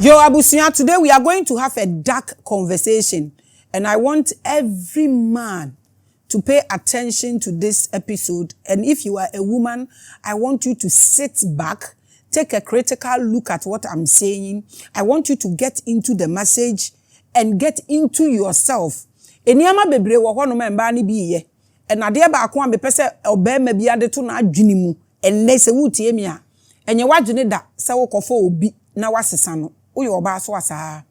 Yo abusia, today we are going to have a dark conversation and I want every man to pay attention to this episode. And if you are a woman, I want you to sit back, take a critical look at what I'm saying. I want you to get into the message and get into yourself. Eniyama bebre wo ho no memba ni biye. And ade ba ko am be se obema bia de to na adwene mu. Enne se wutie mi a. Enye wadwene da se wo kofo obi na wasesa no. Uye oba so asa.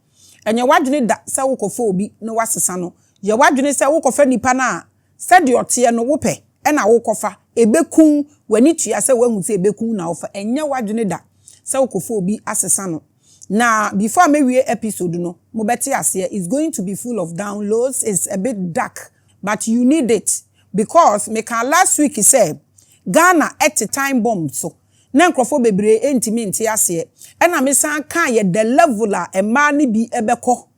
Enye wadwene da se wo kofo obi na wasesa no. Ye wadwene se wo kofa nipa na se de ote no wo pe e na wo kofa ebekun wani tua se wahu se ebekun na ofa enye wadwene da se wo kofo obi asesa no. Now, before me we episode no, mo beti ase is going to be full of downloads. It's a bit dark, but you need it because me can last week he said Ghana at a time bomb so. Na nkrofo bebre entimi nti ase. E na me san kan ye the level a e ma ni bi ebekọ.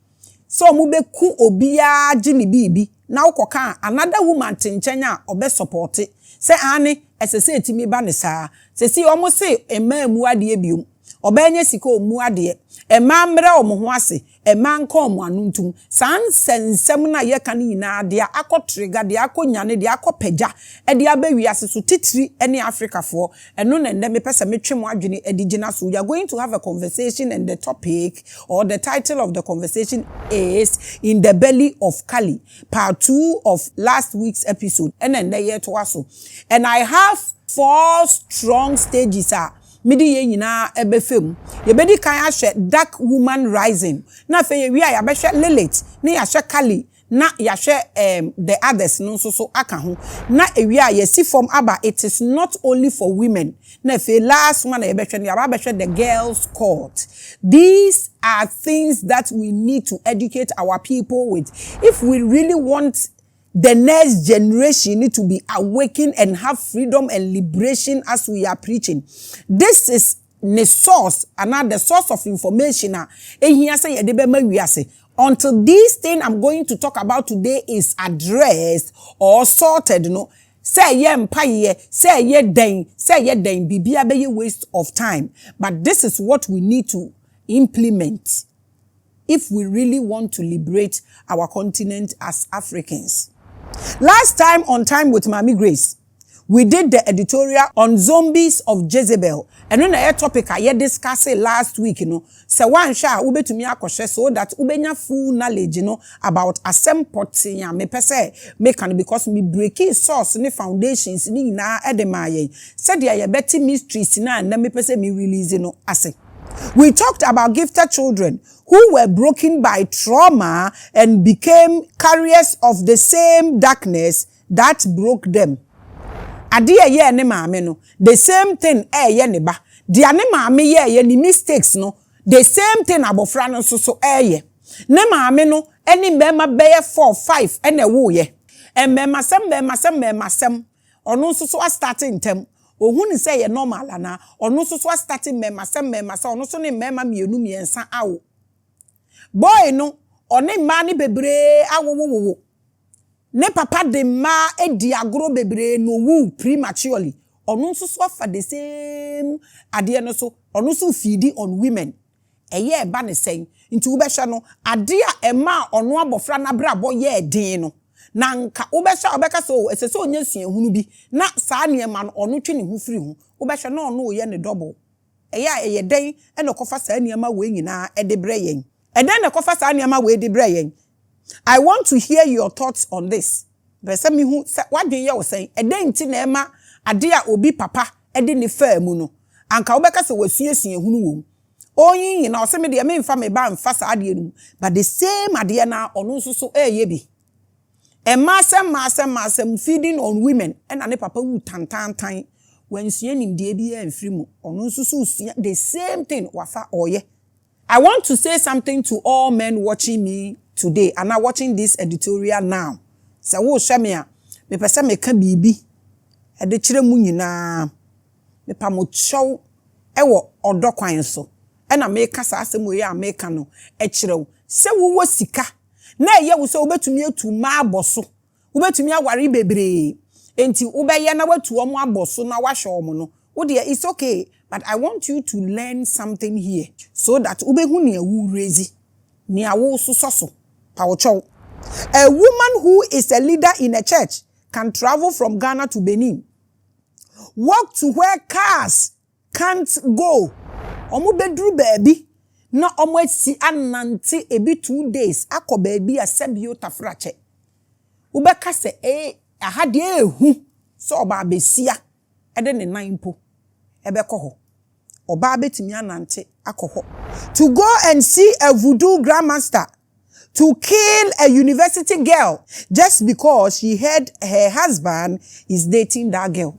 So mo beku obia agi ni bibi. Na ukoka another woman tinchen a obe support. Se ane esese etimi ba ne saa. Se si omo se ema mu ade biom. Obenye sika omu ade ema mre omo ho ase ema nka omo anuntum sansensem na ye kan nyina ade akotrega de akonyane de akopagya e de abawi ase so titiri ene Africa for eno na ndem pese metwem adwene edigina so. We are going to have a conversation and the topic or the title of the conversation is In the Belly of Kali, part 2 of last week's episode and then the year to aso. And I have 4 strong stages midi ye nyina ebefem ye bedi kan ahwe dark woman rising na fe ye wi a ya behwe Lilith na ya hwe Kali na ya hwe the others no so aka ho na ewi a ye si form aba. It is not only for women na fe last one ye behwe ya ba behwe the girls court. These are things that we need to educate our people with if we really want the next generation need to be awakened and have freedom and liberation as we are preaching. This is the source, another source of information. Until this thing I'm going to talk about today is addressed or sorted, say ye empire, say ye den, bibia be waste of time. But this is what we need to implement if we really want to liberate our continent as Africans. Last time on Time with Maame Grace, we did the editorial on zombies of Jezebel. And when a topic I discussed last week, so one shall ube to me akoshe so that ubenya full knowledge, about assempoting me pese mekan because me breaking source ni foundations ni na edemaye. Said ya beti mysteries na and me pese me release ase. We talked about gifted children who were broken by trauma and became carriers of the same darkness that broke them. Adia ye ne maame no, the same thing ye ne ba. Dia ne maame ye ni mistakes no, the same thing abofra no so ye. Ne maame no, eni mbema beye 4, 5 ene wo ye. And mbema sem, ono so starting tem. Ohun say ye normal ana ono so starting mema ono so ne mema mienu miensa awo boy no one ma ni bebre awo ne papa de ma edi agro bebre no wu prematurely ono so for the same ade no so ono so feed on women eye ba ne sen nti wo behwe no ade a ema ono abofra na bra boy ye den no na nka ubesha obeka so esese onye sua hunu bi na saa niema no ono twe ne hu firi hu ubehwe na ono ye ne double eye den e no kofa saa niema we nyina e de bre yen e den ne kofa saa niema we de bre yen. I want to hear your thoughts on this. Bese mi hu wadwen ye wo sen e den ti na ema ade a obi papa e de ne fa mu no anka ubeka so wasua hunu wo oyin nyina o se me de me mfa me ba mfa saa ade nu but the same ade na ono so eye bi. A massam feeding on women and ane papa wu tantantan when nim de bi en free mu ono susu the same thing wafa oye. I want to say something to all men watching me today and are watching this editorial now. Se wo hwe me a me pese me ka bibi e de kire mu nyina me pa mo chow e wo odokwan so e na me ka sa asem we a me ka no e kire wo se wo sika na ye wo so obetumi etu ma aboso obetumi aware bebre enti ubeye na watu omo aboso na wahwe omo no wo de it's okay But I want you to learn something here so that ubehu ni ewu raise ni awo so pawocho. A woman who is a leader in a church can travel from Ghana to Benin, walk to where cars can't go. Omo bedru baby na omo si anante ebi 2 days akọ baby asebio tafrache. Ubeka se ahade ehu so oba besia ede ne nan po ebekọ ho. Oba betimi anante akọ ho. To go and see a voodoo grandmaster, to kill a university girl just because she heard her husband is dating that girl.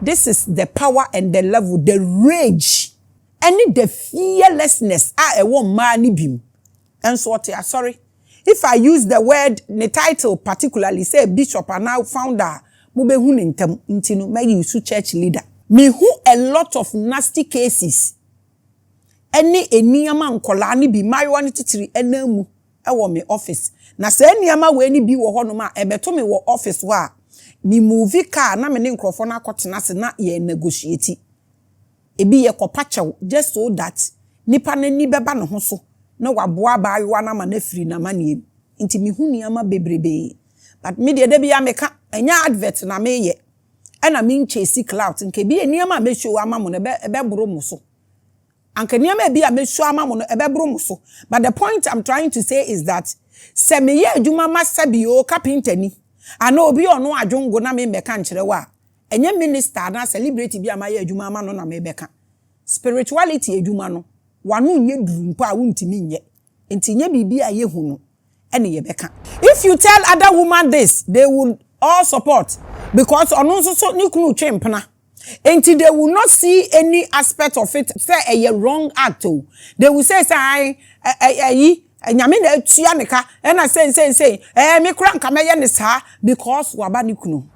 This is the power and the level, the rage, and the fearlessness. Man bim. And so what? Sorry, if I use the word, the title particularly, say bishop and now founder, mube hunentem intinu may use church leader. Me who a lot of nasty cases. Any eniyama nkola ni bi mayo ani titiri enemu ewo me office na se eniyama we ni bi wo hono ma ebeto me wo office wa mi movie car na me ne nkrofo na akotena se na ye negotiate ebi ye kopachew just so that nipa na ni beba ne ho so na waboa ba ayo na ma na firi na mane nti mi hu niyama bebrebe but me de bia meka enya advert na me ye na me nchesi clout nke bi eniyama me show ama mo na ebe buru mo so. But the point I'm trying to say is that semeye adwuma masabio carpenter ni ana obi ono adwongo na me meka nkyere wa enye minister na celebrity bi amaye adwuma ma no na me beka spirituality adwuma no wanu nye durumpo a wuntimi nye enti nye bibi a ye hu no ene ye beka. If you tell other women this, they will all support because ono so ni kunu twempena. Until they will not see any aspect of it, say a wrong act. They will say, nyame na etua neka and I say me kura nkameye ne sa because wabani kuno.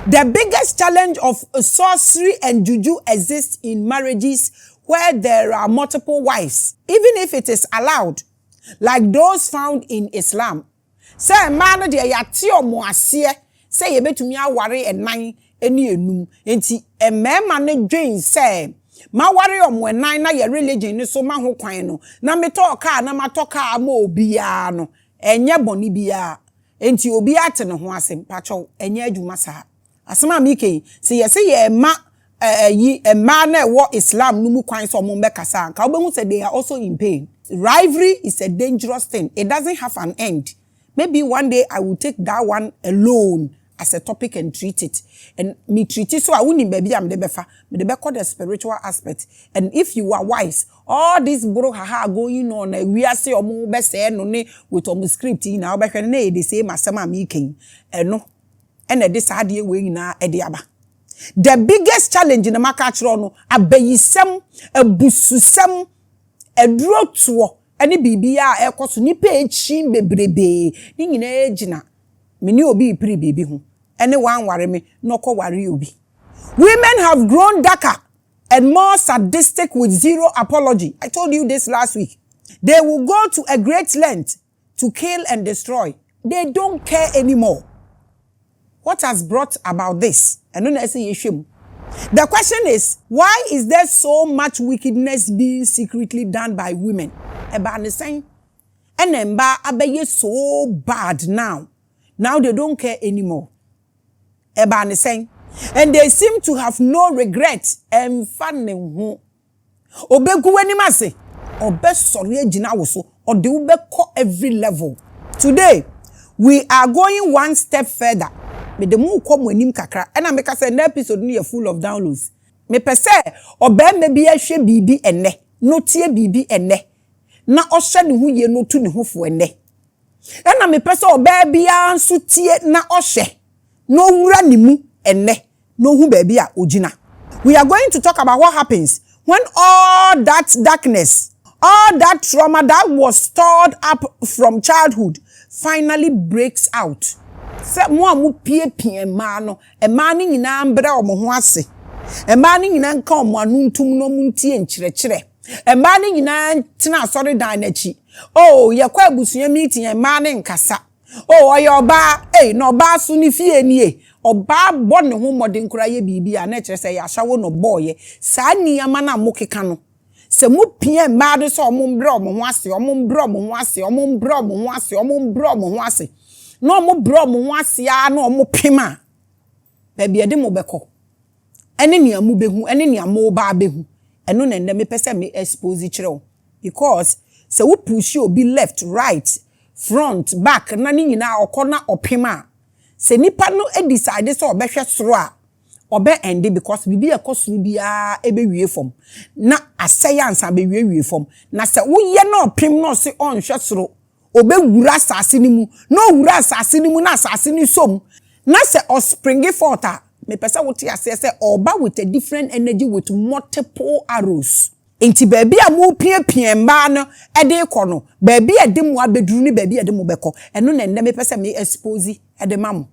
The biggest challenge of sorcery and juju exists in marriages where there are multiple wives, even if it is allowed, like those found in Islam. Say man de yati omo ase say ye betumi aware enan eni enum enti emema ne dwen say ma ware omo enan na ye religion ni so ma ho kwan no na me talk car na ma talk car ma obia no enye boni bia enti obi ate ne ho asem pacho enye adwuma sa asema mi ke say ye say ye ma ema na wo Islam no mu kwan so mo mbekasa ka obehu say they are also in pain. Rivalry is a dangerous thing. It doesn't have an end. Maybe one day I will take that one alone as a topic and treat it. And me treat it so I wouldn't baby am the befa. Me the beko the spiritual aspect. And if you are wise, all this bro haha going on, we are say omo be say no ne with omo script in now be hwene they say masema mi ken. No. And this ade we na ede aba. The biggest challenge in the market no abayisem, abususem, eduro tuo ene bibia ekoso nipa echi bebrebe ni nyina ejina meni obi ipiri bibi ho ene wan ware me noko ware obi. Women have grown darker and more sadistic with zero apology. I told you this last week. They will go to a great length to kill and destroy. They don't care anymore. What has brought about this? The question is, why is there so much wickedness being secretly done by women? And so bad now. Now they don't care anymore. And they seem to have no regret. And every level. Today, we are going one step further. Me de mu kom wanim kakra and I make say an episode ni full of downloads. Me pese obe me bi ahwe bibi enne no tie bibi enne na ohwe ne hu ye no tu ne hu fo enne na me pese obe bia nso tie na ohwe no wura ne mu enne no hu ba bia ogina. We are going to talk about what happens when all that darkness, all that trauma that was stored up from childhood finally breaks out. Se mo amu pie ma no e ma ni nyina mbra omo ho ase e ma ni nyina nka omo anuntum no muntie nkyerɛkyerɛ e ma ni nyina tena asɔre dan na chi oh ye kwa abusua meeting e ma ni nkasa oh oye oba no oba so ni fie nie oba bɔ ne ho modern kura ye bibia na kire se ya hyawo no boye saa niyama na mokeka no se mu pie mba de so omombre omo ho ase omombre omo ho ase omombre omo ho ase omombre omo ho ase no omo bre omo ho ase a na omo pema ba bia de mo beko ene ni amu behu ene ni amu ba behu eno na ndem pese me expose kire because se wo push obi left right front back na ni nyina okona opema se nipa no decide so obehwe soro a obe end because bibi ekosoro bia ebewie fom na aseyansa bewie fom na se wo ye na opem no se onhwe soro obewura asase ni mu na owura asase ni mu na asase ni som na se ospringi forth a me pese wo ti ase se oba with a different energy with multiple arrows. Inti baby a mu pie mba no ede ko no baby ede mu abeduru ni baby ede mu beko eno na nde me pese me expose ede mam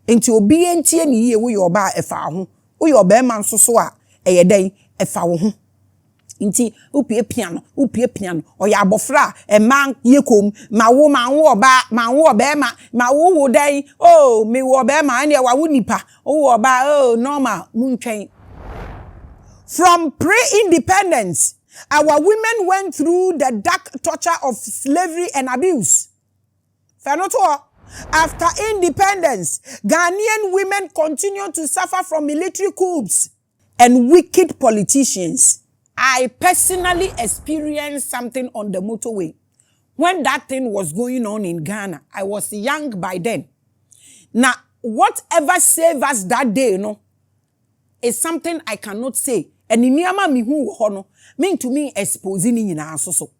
inti obi entie ni ye wo yo ba efa ho wo yo ba ma nso so a eye den efa wo ho inti upie piano oya abofra e man ye kom ma wo oba ma wo den oh me wo ba ma ene wa wo nipa wo oba oh normal muntwen. From pre-independence, our women went through the dark torture of slavery and abuse. After independence, Ghanaian women continue to suffer from military coups and wicked politicians. I personally experienced something on the motorway. When that thing was going on in Ghana, I was young by then. Now, whatever saved us that day, is something I cannot say. And in Yama mi hu hono, mean to me exposing in so.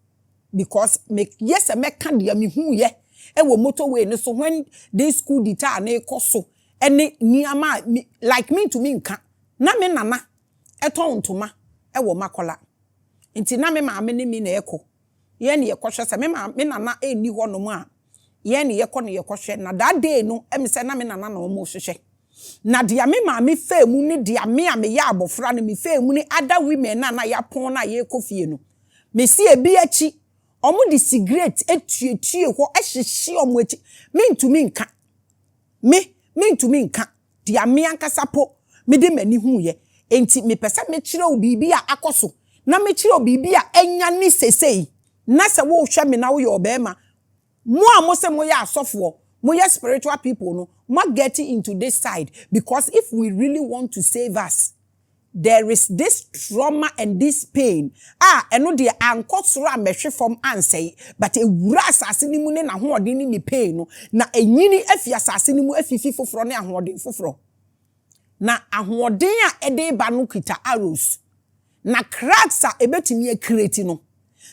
Because yes, a mekandia mi hu ye, e wo motorway, so when they school dita ne koso, and Niyama like me to me nka, na me nana, eton to ma, e wo makola. Inti na me maame ni mi na eko, ye ni ye koshe se, me nana e ni hono ma, ye ni ye ko ni ye koshe, na that day no, e mi se na me nana na omo sheshe. Na dia me maame fa mu ni dia me a me ya abofra no me fa mu ni other women na ya pon na ye kofie no me si ebi achi omo di cigarette etuetue ho ehyehye omo achi me ntumi nka dia me ankasa po me de mani hu ye enti me pese me kire obibi a akoso na me kire obibi a enya ni sesei na se wo hwe me na wo ye obema mo a mo se mo ya asofo mo ye spiritual people no ma getting into this side because if we really want to save us there is this trauma and this pain eno de ankosoro amehwe from ansay but e wura asase ni mu ne na hoodin ni pain no na enyini afi asase ni mu afifi foforo ne ahoodin foforo na ahoodin a ede ba no kita arrows na cracks a ebetimi e create no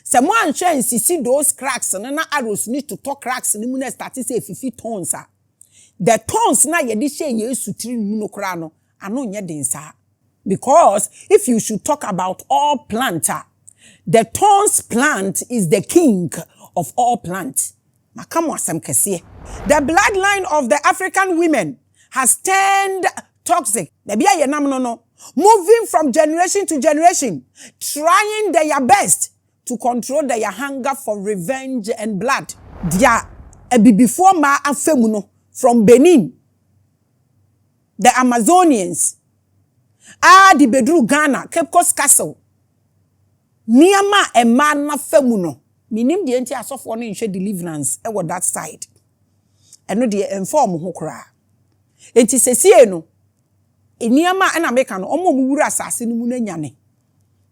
se mo anhwe nsisi those cracks na arrows need to talk cracks ni mu na start say 50 tons the tons na ye de share Yesu tiri mu no kra no ano nye densa because if you should talk about all plant the tons plant is the king of all plants makamo asem kese the bloodline of the African women has turned toxic maybe aye nam no moving from generation to generation trying their best to control their hunger for revenge and blood dia before ma afemu no from Benin, the Amazonians, the Bedru Ghana, Cape Coast Castle, Niyama e man na femuno. Minim di enti asofo no nhwe deliverance e wo that side. Eno de inform ho kra. Enti sesie no, Niyama e na meka no, omo mu wura asase no mu na nyane.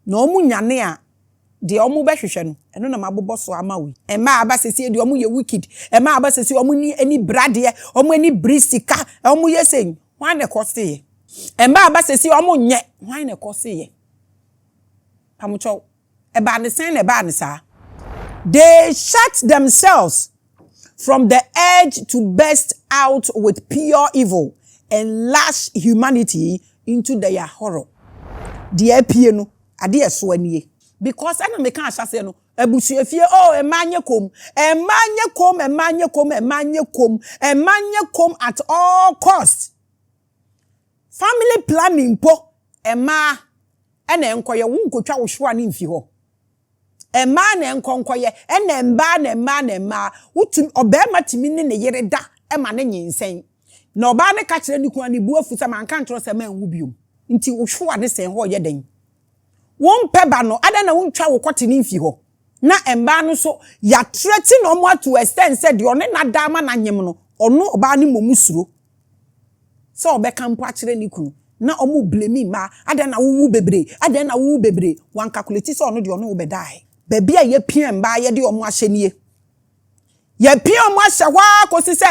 Na omu nyane a de omu behwehwe no eno na mabobo so amawi ema aba sese de omu ye wicked ema aba sese omu ni ani brade omu ani brisika omu ye sen wan na koste ema aba sese omu nye wan na koste pamucho eba ne sen eba ne sa they shut themselves from the edge to burst out with pure evil and lash humanity into their horror de apie no ade eso anie because ana me kan asase no abusuafie emanye kom at all cost family planning po ema ena enkoye wo nkotwa wo hwa ne mfi ho ema na enkonkoye ena emba na ema wutum obema timi ne yere da ema ne nyinsen na oba ne ka kire ni kun ani bu afu se man kan tro se man wu biom nti wo hwe ade sen ho ye den won peba no ada na wontwa wo kote ni mfi ho na emba no so ya treti no mo to extend said yo ne na dama na nyem no ono oba ne momusuro so obe kan po akire ni kunu na omu blame ma ada na wuwu bebre wan calculate so ono de ono be die baby a ye pien ba ye de omo ahye nie ye pien omo ahye wa kosi se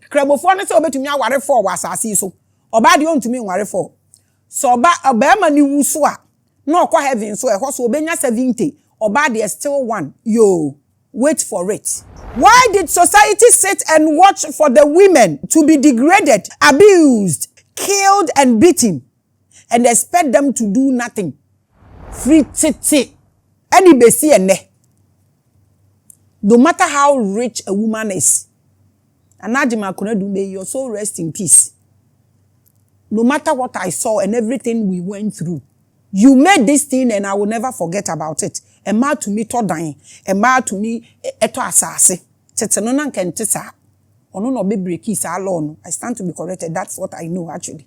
krabofo no se obetumi aware for wa asase so oba de ontumi nware for so oba ma ni wuso a no kwa heaven so e ho so obenya 70 oba de still one yo wait for it. Why did society sit and watch for the women to be degraded, abused, killed and beaten and expect them to do nothing? Free titi. Any besi ene. No matter how rich a woman is, Anajima Kunedu, may your soul rest in peace. No matter what I saw and everything we went through, you made this thing and I will never forget about it. A ma to me to dying, a ma to me eto asase. Teteno na nkente sa. Ono no be breaki sa alone. I stand to be corrected. That's what I know actually.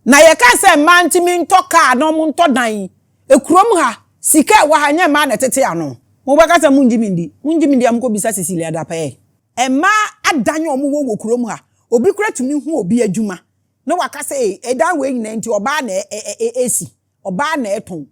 Na ye ka say man ti mi nto car no mo nto dan. Ekurom ha sika wa ha nya ma na tete ano. Mo ba ka say munjimindi am ko bisa Cecilia da pa e. E ma adanyo omo wo kurom ha. Obi kura tumi hu obi adwuma. Na wa ka say e dan we nyina nti oba na esi. Oba na eton.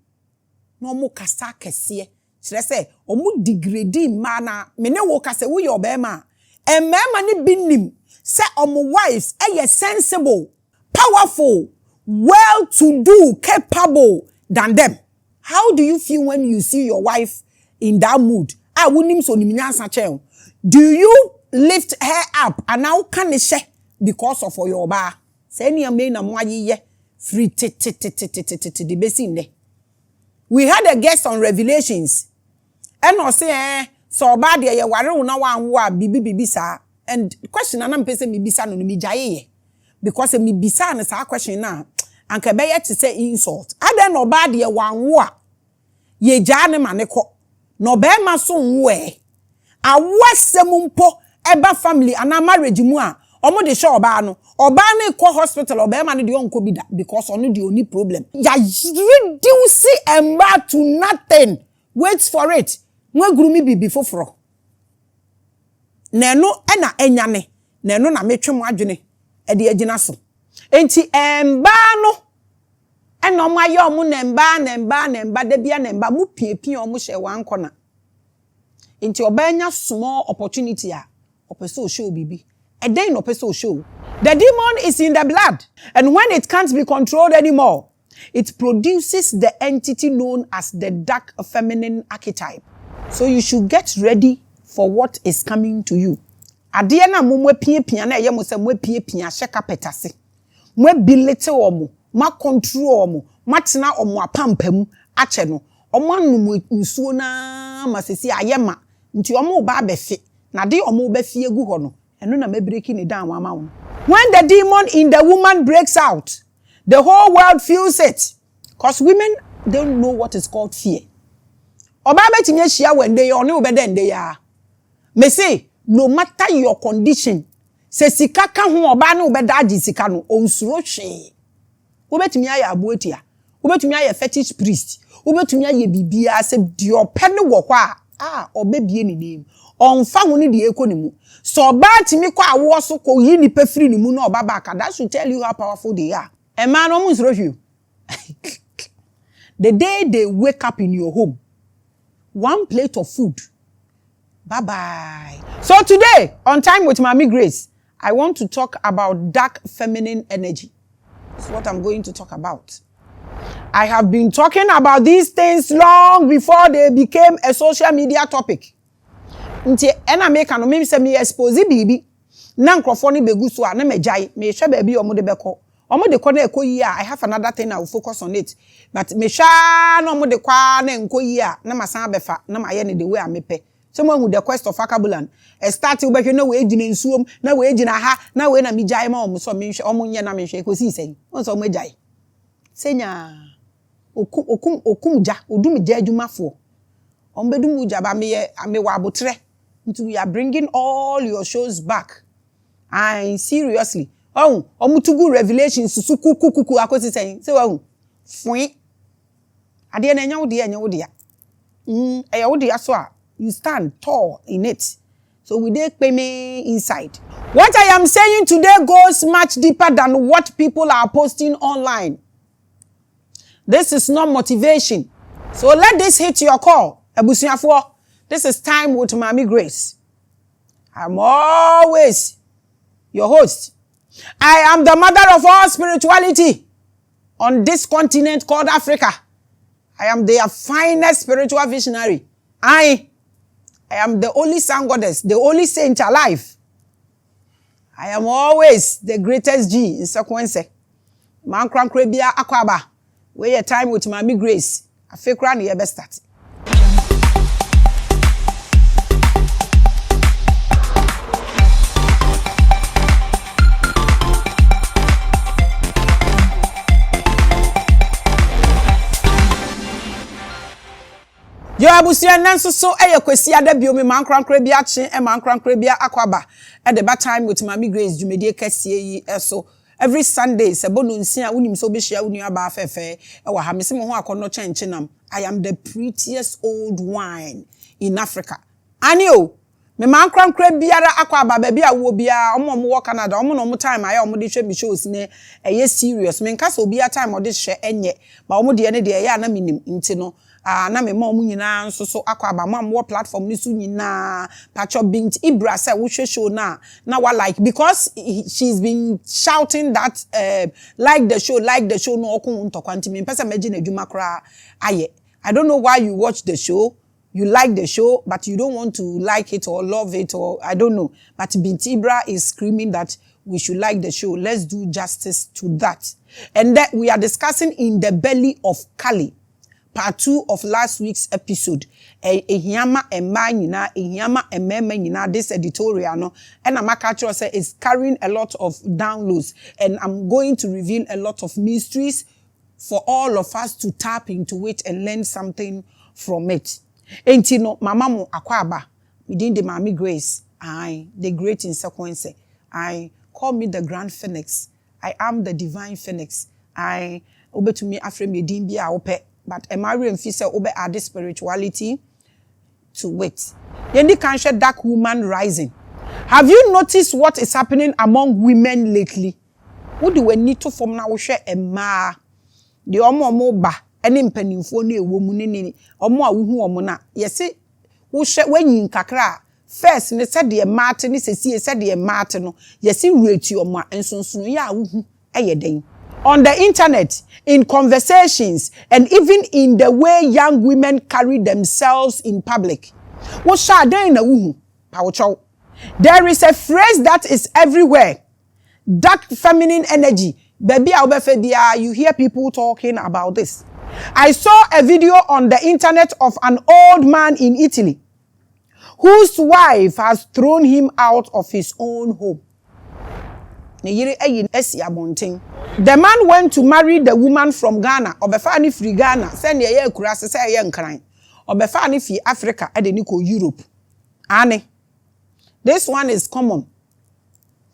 No mo kasa kese kire se omu degrade ma na me ne wo kase wo ye obema e mema ne binim se omu wives e sensible, powerful, well to do, capable than them. How do you feel when you see your wife in that mood? Ah wonim so nimnyansa chen. Do you lift her up and now can she because of your ba say ni am na mo aye free the basin ne. We had a guest on Revelations. And no say so bad ye ware una wan bibi sa and question na mpese me bisa no mi jaye because me bisa na sa question na anka be ye to say insult. Ada no bad ye wan ye ja ne ma ne ko no be ma so nwe awasem mpo eba family ana marriage mu a omo de show oba no ko hospital oba ma no de onko bi da because ono de oni problem ya reduce emba to nothing. Wait for it. Nwa gurumi bibi foforo neno ena enyane neno na metwem adwene e de agina so enti emba no ena omo aye omo nemba da bia nemba mu piepie omo hye wan kona enti obanya small opportunity a opeso show bibi e den no opeso show. The demon is in the blood, and when it can't be controlled anymore, it produces the entity known as the dark feminine archetype. So you should get ready for what is coming to you. Ade na momwe piepia na ye mo se mo piepia hye kapetase. Mo bilete omo, ma control omo, matena omo apampam ache no. Omo anum nsuo na masesi ayema. Nti omo ba befe. Na de omo ba fie gu ho no. Eno na me breaking it down wa ma wo. When the demon in the woman breaks out, the whole world feels it. Because women don't know what is called fear. Oba betime hia when they on you better they are. Me say, no matter your condition, se sika ka ho oba na obeda agi sika no onsuro hwe. Wo betime aye aboatia. Wo betime aye fetish priest. Wo betime aye bibia se de ope ne wo kwa obebie ni nim. Onfa ho ne de ekonimu. So oba timi kwa awo so ko yi ni pefiri ni mu na oba baka. That should tell you how powerful they are. A man almost rush you. The day they wake up in your home, one plate of food. Bye-bye. So today, on Time with Maame Grace, I want to talk about dark feminine energy. That's what I'm going to talk about. I have been talking about these things long before they became a social media topic. Nti ena make no me say me expose bibi na nkrofo ne begu so a na megyae me hwe ba bi omo de beko omo de kwa na ekoyi a I have another thing I will focus on it but me hwa na omo de kwa na enkoyi a na masan befa na maye ne the way amepe so mo hu the quest of Akabulan e start we behwe na we ejina nsuom na we ejina ha na we na megyae ma omo so me hwe omo nye na me hwe ekosi sen won so omo egyae senya okum ja odum ja adwumafo omo bedum uja ba me wa abotre. We are bringing all your shows back. And seriously, Oh, omutugu revelations suku kuku akosi saying. So oh, fui. Ade na nya wo de ya. Eya wo de ya so a you stand tall in it. So we dey pay me inside. What I am saying today goes much deeper than what people are posting online. This is not motivation. So let this hit your call. Ebusuafo, this is time with Maame Grace. I'm always your host. I am the mother of all spirituality on this continent called Africa. I am their finest spiritual visionary. I am the only sun goddess, the only saint alive. I am always the greatest G in Sekwense. Man krankrebia akwaba. Where your time with Maame Grace. I feel cranny your best start. Yo abusia nanso so kwesi ada biomi man krankra bia che man krankra bia akwaba at the bad time with Maame Grace jumedie kese yi so every Sunday sebonu nsia unim so be hia unu aba afefe wa ha mesem ho akono chenchenam. I am the prettiest old wine in Africa. Anio me man krankra biara akwaba ba bia wo bia omo wo Canada omo no mo time aye omo de hwe me shows ne serious me nka so bia time ode hwe enye ba omo de ne de ya na minim nti no na me mom nyina nso so akwaba mam wo platform ni so nyina pacho bint ibra say wo hwe show na wa like because she's been shouting that like the show no okun ntokwanti me pesa meji na adwuma kra aye. I don't know why you watch the show, you like the show but you don't want to like it or love it or I don't know, but Bint Ibra is screaming that we should like the show. Let's do justice to that. And that we are discussing in the belly of Kali. Part 2 of last week's episode. Ehiyama ema nyina, ehiyama ememe nyina, this editorial no. And Amaka say is carrying a lot of downloads. And I'm going to reveal a lot of mysteries for all of us to tap into it and learn something from it. Enti no, mama mo akwaba within the Maame Grace. The great in Sekwense. Call me the Grand Phoenix. I am the Divine Phoenix. Obetumi afrem yedin bia ope. But Emari Mfise obe add spirituality to it. Yendi kanhwe dark woman rising. Have you noticed what is happening among women lately? Wo de wani to form na wo hwe emma. De omo ba ene mpanimfo na ewo mu ne omo a wo hu omo na. Yesi wo hwe wanyin kakra first ne se de mate ne sesi se de mate no. Yesi rate omo a ensonsono ya wo hu eyeden. On the internet, in conversations, and even in the way young women carry themselves in public. There is a phrase that is everywhere. Dark feminine energy. Baby, you hear people talking about this. I saw a video on the internet of an old man in Italy whose wife has thrown him out of his own home. The man went to marry the woman from Ghana, obefa ni free Ghana, send ye kurase say ye nkran. Obefa ni fi Africa e de ni ko Europe. Ane. This one is common.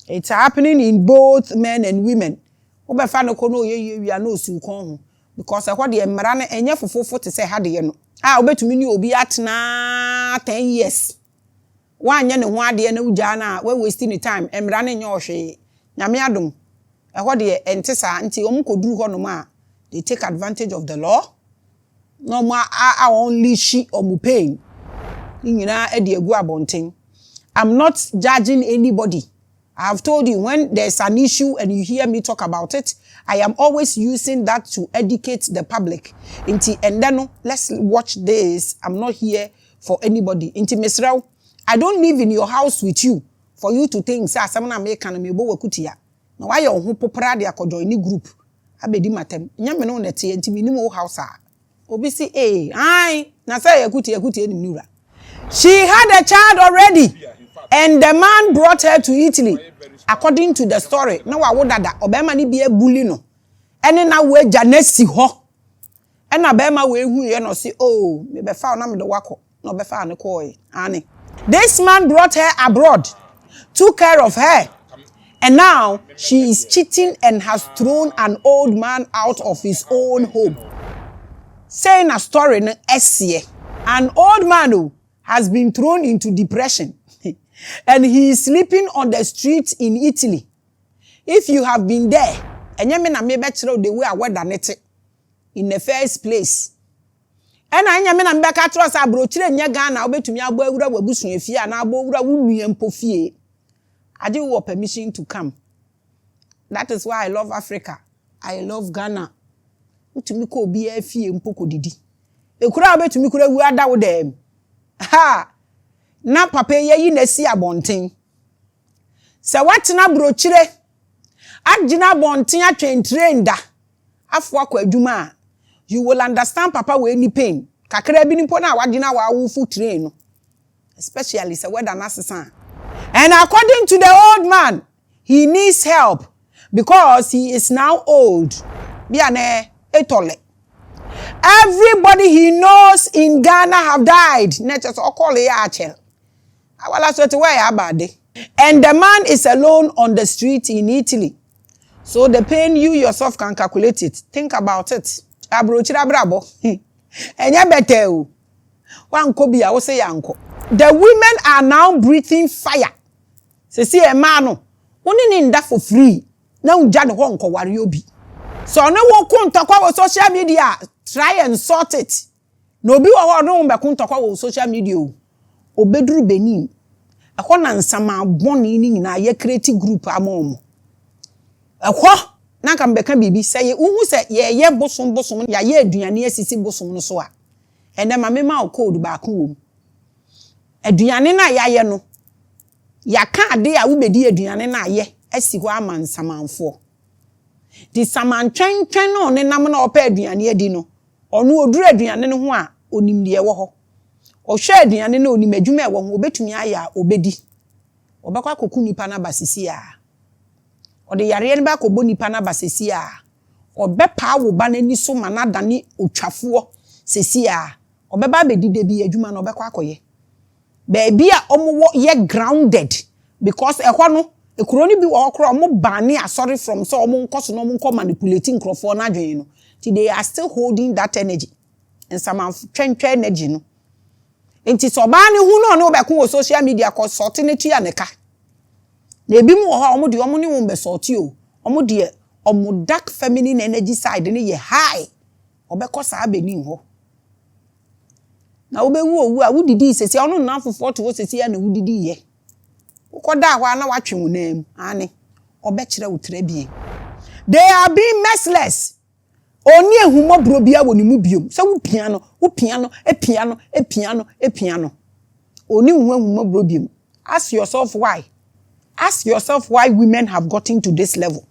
It's happening in both men and women. Obefa no ko no ye wi ana osu kon ho because ehwo de mmara na enye fofofo te say ha de ye no. Obetumi ni obi atena 10 years. Wanye ne ho ade na ugya na we wasting time. Mmara na enye ohwe. Nyame adom. Ehwo de entesa nti omkoduru ho no ma they take advantage of the law. No ma only she or mu pain. Nyina e de egu abonten. I'm not judging anybody. I have told you when there's an issue and you hear me talk about it, I am always using that to educate the public. Inti and then let's watch this. I'm not here for anybody. Inti Mesrao, I don't live in your house with you for you to think say asam me kan me bo wakutia. Na why your ho popra de akojoin ni group. Abedi matem. Nya me no nete inti minim wo house a. Obi si na say yakuti ni nura. She had a child already. And the man brought her to Italy. According to the story. Now wa wodada obema ni bia bully no. Ene na we janesi ho. Ena bema we hu ye no si me be fa na me do wako. No be fa ne ko Ani. This man brought her abroad. Took care of her. And now she is cheating and has thrown an old man out of his own home. Saying a story in Essie. An old man who has been thrown into depression and he is sleeping on the streets in Italy. If you have been there, and you mean the way I weather it in the first place. And I mean back at us abrochire nya Ghana obetumi agbo awura wabusu efie na agbo awura wunue mpofie. I do want permission to come. That is why I love Africa. I love Ghana. Utumi ko obi afie mpoko didi. Ekura obetumi kura wu ada wo dem. Ha! Na papa ye na si abonten. Se watena brochire agina abonten atwentrain da. Afo akwa adwuma. You will understand papa we any pain. Kakra bi nimpo na wagina wa awufu train no. Especially se weda na sesan. And according to the old man, he needs help because he is now old. Biane etole. Everybody he knows in Ghana have died. Netches okole achel. Awala so te way abade. And the man is alone on the street in Italy. So the pain you yourself can calculate it. Think about it. Abrochira brabo. Enya bete o. Wanko bia wo say yanko. The women are now breathing fire. Se see a man woni ni nda for free. Na unja ne ho nko ware obi. So no wo kuntokwa wo social media, try and sort it. No bi wo no be kuntokwa wo social media o. Obeduru benin. Akọ na nsama boni ni nyina ye create group amom. Akọ na ka mbeka bibi say uhu se ye bosom ya ye aduane asisi bosom no so a. Ene ma mema o code ba ko wo. Aduane na yaye no yaka ade a wo bedi aduane na ye asi ho amansamanfo. Di samantwentwen no ne nam na opa aduane adi no ono oduru aduane no ho a onimde wo ho. Ohwe aduane na onim adwuma e wo ho obetumi aya obedi. Obekwa koku nipa na basisi a. Ode yare ne ba kobo nipa na basisi a. Obepa wo ba nani so manadane otwafo sesi a. Obeba bedide bi adwuma na obekwa akoye. Baby a omo ye grounded because ehwo no ekuro ni bi wo kro omo bane asori from so omo nkoso no omo nko manipulating crofo na dwen no. They are still holding that energy. And some twentwe energy no. Enti so ba ne hu no no be ko social media ko sort ne tua ne ka. Na ebi mu ho omo de omo ne wo be sort o. Omo de omo dark feminine energy side ne ye high. Obekọ sa benin ho. Na obewu owu a wudidi sesi onu na afofo to sesi ya na wudidi ye. Ukoda hwa na watwe wonam ane obekire wutre bie. They are being merciless. Oni ehumobro bia woni mu biom. Se wo piano, piano. Oni ehumobro biom. Ask yourself why. Ask yourself why women have gotten to this level.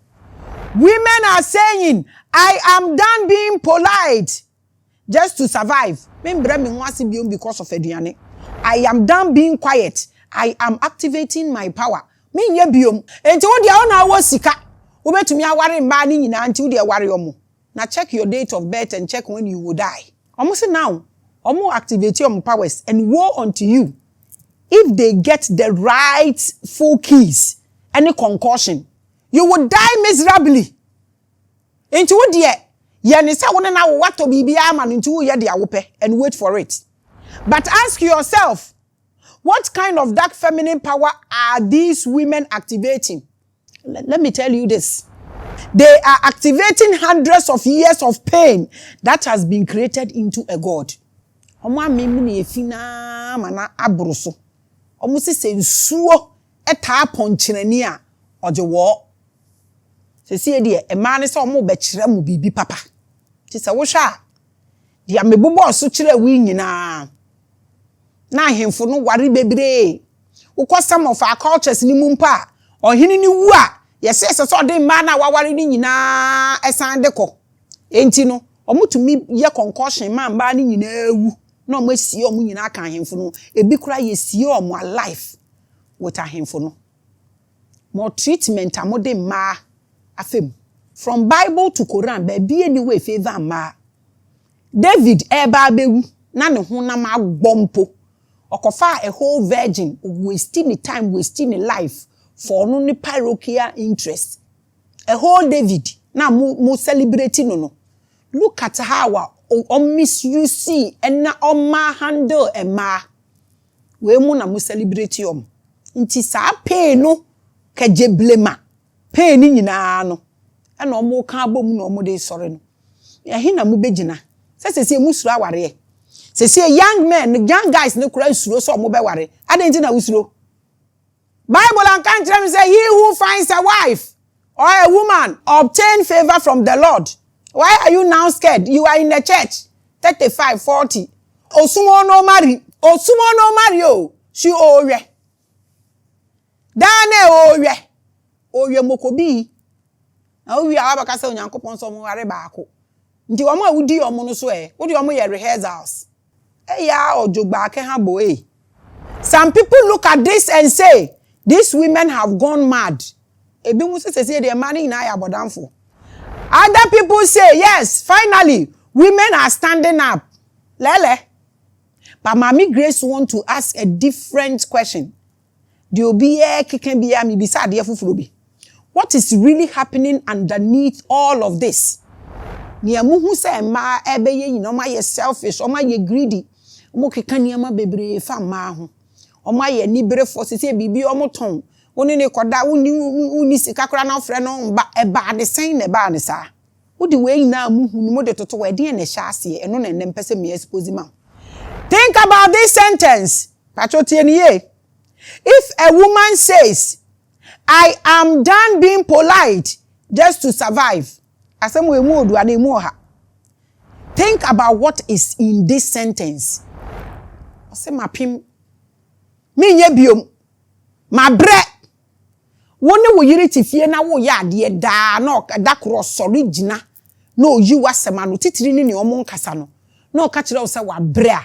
Women are saying, I am done being polite just to survive. Because of aduane. I am done being quiet. I am activating my power. Min ye biom. Enti wo dia ona wo sika. Wo betumi aware mba ni nyina anti wo dia ware omo. Now check your date of birth and check when you will die. Almost now, almost activate your powers and woe unto you if they get the right full keys, any concussion. You will die miserably. Into what dear? Yanisa wona na what to be man into ye dia wope and wait for it. But ask yourself, what kind of dark feminine power are these women activating? Let me tell you this. They are activating hundreds of years of pain that has been created into a god. Omo amemi efina mana abroso. Omo se nsuo eta ponkyerani a ojewo. Se sie de e ma ne se omo be kire mu bibi papa. Ti se wo hwa dia mebobọ so kire wi nyina. Na ahemfo no ware bebre. Ukọ some of our cultures ni mu mpa ohini ni wu a yes so de ma na waware ni nyina esan de ko. Enti no omutumi ye concussion ma mba ni nyina ewu. Na omo asie omo nyina aka ahemfo no ebi kura ye sie omo alive with ahemfo no. More treatment amode ma afem. From Bible to Quran be anyway favor ma. David eba bewu na ne ho na ma gbompo. Okofa a whole virgin wasting the time, wasting the life for no parochial interest. A whole David, now mo celebrating no. Look at how misuse and na ma handle a ma. We mo na mo celebrate yom. Inti sa pay no keje blema. Pay ni nyina no. E na omo ka abom na omo dey sore no. Ya hi na mo begina. Se mu suro aware. Se young men, young guys no kura suro so omo be ware. Adenti na usuro. Bible and country say he who finds a wife or a woman obtain favor from the Lord. Why are you now scared? You are in the church. 35, 40. Osumo no marry. Osumo no marry o. She owe. Dane owe. Owe mokobi. Na owe abaka se onyankopon so mo ware baako. Nti wo ma wudi omo no so wo di omo ye rehearsals. Ya ojogba ke ha bo e. Some people look at this and say, these women have gone mad. Ebi mu say they are marrying na ya bodamfo. Other people say, yes, finally, women are standing up. Lele. But Mami Grace want to ask a different question. What is really happening underneath all of this? Niamu say ma ebe ye no ma ye selfish, o ma ye greedy. Mo keka niama bebre fa ma ho. O ma ye nibre for se bibi o mo ton. Woni ne koda uni sika kora na ofre no mba eba de sen ne ba ne sa. Wodi we na muhunu mo de toto we de ne sha ase eno na ne mpese me expose ma. Think about this sentence. Pachotie ni ye. If a woman says, I am done being polite just to survive. Asem we mu odu ane mu ha. Think about what is in this sentence. Asem apim me nye biom. Ma bre woni wo yiri tifie na wo ya de da na da cross original na oyi wasema no titiri ni omo nkasa no na o ka kire wo se wa bre a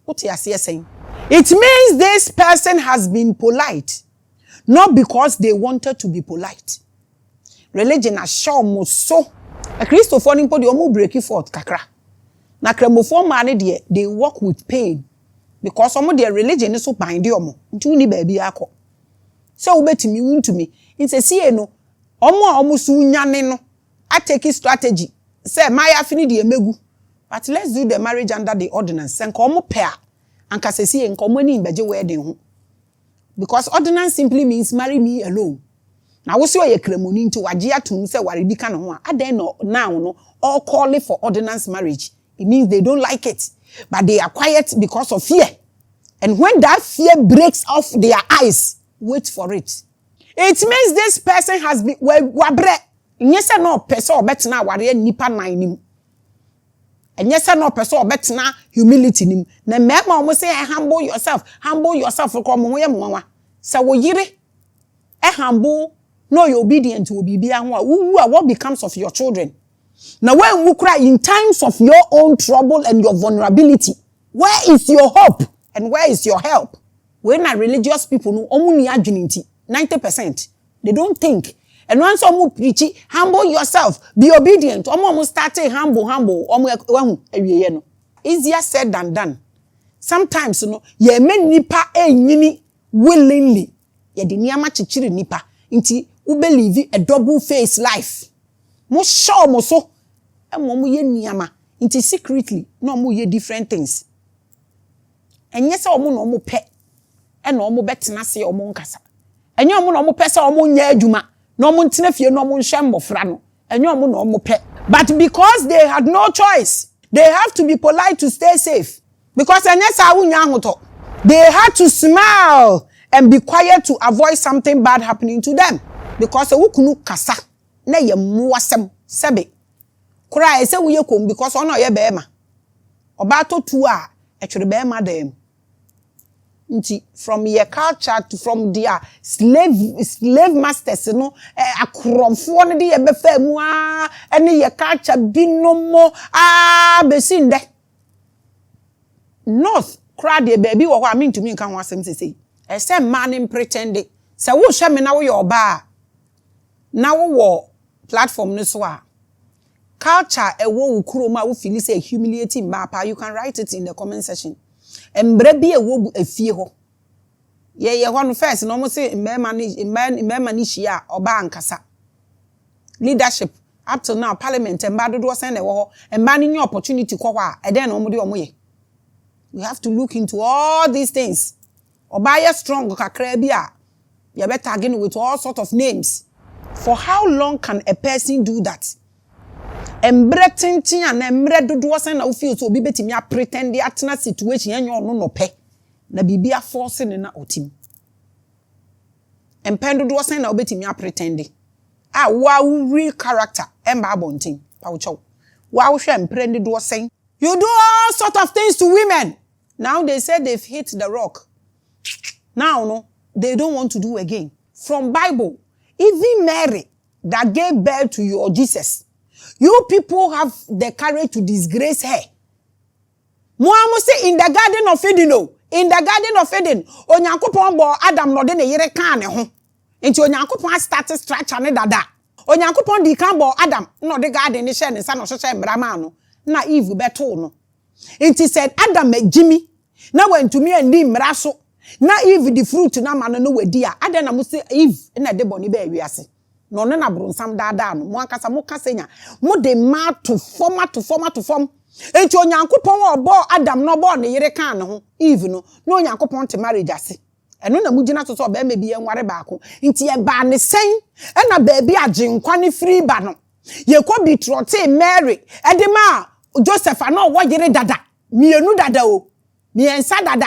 what you say saying it means this person has been polite not because they wanted to be polite. Religion has shown so a Christopher nimpo de omo break forth kakra na kramofo ma ne de they work with pain because omo their religion is so bind omo nti uni ba bia akọ. So ubetimi wuntumi inse sie no omo su nyane no I take a strategy say my afini de emegu but let's do the marriage under the ordinance and omo pair and ka sie nko omo ni beje wedding ho because ordinance simply means marry me alone. Now wo so ye kremoni nti waje atum say ware bi ka no ho a den no now no all calling for ordinance marriage. It means they don't like it but they are quiet because of fear. And when that fear breaks off their eyes, wait for it. It means this person has been wabre. Nyesa no person obetena ware nipa nan nim. Nyesa no person obetena humility nim. Na mema omo say humble yourself ko mo ye mwanwa. Say wo yire humble no you obedient to bibia ho what becomes of your children. Now when you cry in times of your own trouble and your vulnerability, where is your hope and where is your help? When are religious people no omuni adwuninti 90% they don't think. And once omu preach humble yourself, be obedient. Omu starting humble omu ewiye no. Easier said than done. Sometimes ye men nipa nyini willingly. Ye di niama chichiri nipa nti u believe a double face life. Mo show mo so mo ye niama nti secretly no mo ye different things. Enye se omu no mo pe e na omo betena se omo nkasa enye omo na omo pese omo nya adwuma na omo ntena fie na omo nhwe mbofra no enye omo na omo pe but because they had no choice they have to be polite to stay safe because enye sa wunya ahoto they had to smile and be quiet to avoid something bad happening to them because wukunu kasa na ye muasem sebe kura ese wuye kom because ono ye be ma oba to tu a etwere be ma dem. From your culture to from their slave masters akromfo ne de befa mu ene your culture bi no mo besin de north crowd de baby wo ho to me kan ho asem sesei ese man pretend say wo hwe me na wo your ba na wo platform no so a culture wo ukuro ma wo feel say humiliating ma pa you can write it in the comment section. Embre bi ewo efie ho Ye one first no mo say mema ni hia oba ankasa. Leadership up till now parliament emba dodo sen na wo ho emba ni new opportunity kwa kwa e den no mo de omoye. We have to look into all these things. Oba ye strong kakra bi a you better target with all sort of names. For how long can a person do that? Embre tintin and embre dodo sen na wo feel so obi betimi a pretend the atena situation enyo no pe. Na bibia force ne na otim. Empendo do sen na obetimi a pretend. Wa real character emba abontin. Pa wo chow. Wa wo hwe empendo do sen. You do all sort of things to women. Now they say they've hit the rock. Now no, they don't want to do again. From Bible, even Mary that gave birth to your Jesus. You people have the courage to disgrace her. Moamu say in the Garden of Eden, in the Garden of Eden, Onyankopon bo Adam no de ne yere kan ne ho. Enti Onyankopon start structure ne dada. Onyankopon di kan bo Adam no de garden ne share ne sa no hwehwe mbrama no. Na Eve beto no. Enti said Adam Jimmy. Na wantumi andi mra so. Na Eve the fruit na ma no wadi a. Adam na mo say Eve na de boni ba wiase. No no na bronsam dada no. Mo ankasa mo kasenya. Mo de ma to form. Enti Onyankopon obo Adam no bo ne yere kan ne ho Eve no na Onyankopon te marriage ase eno na mugina to so ba ma bi enware baako nti ye ba ne sen e na ba bi agenkwa ne free ba no ye ko bi trote Mary e de ma Joseph na wo yere dada mienu dada o miensa dada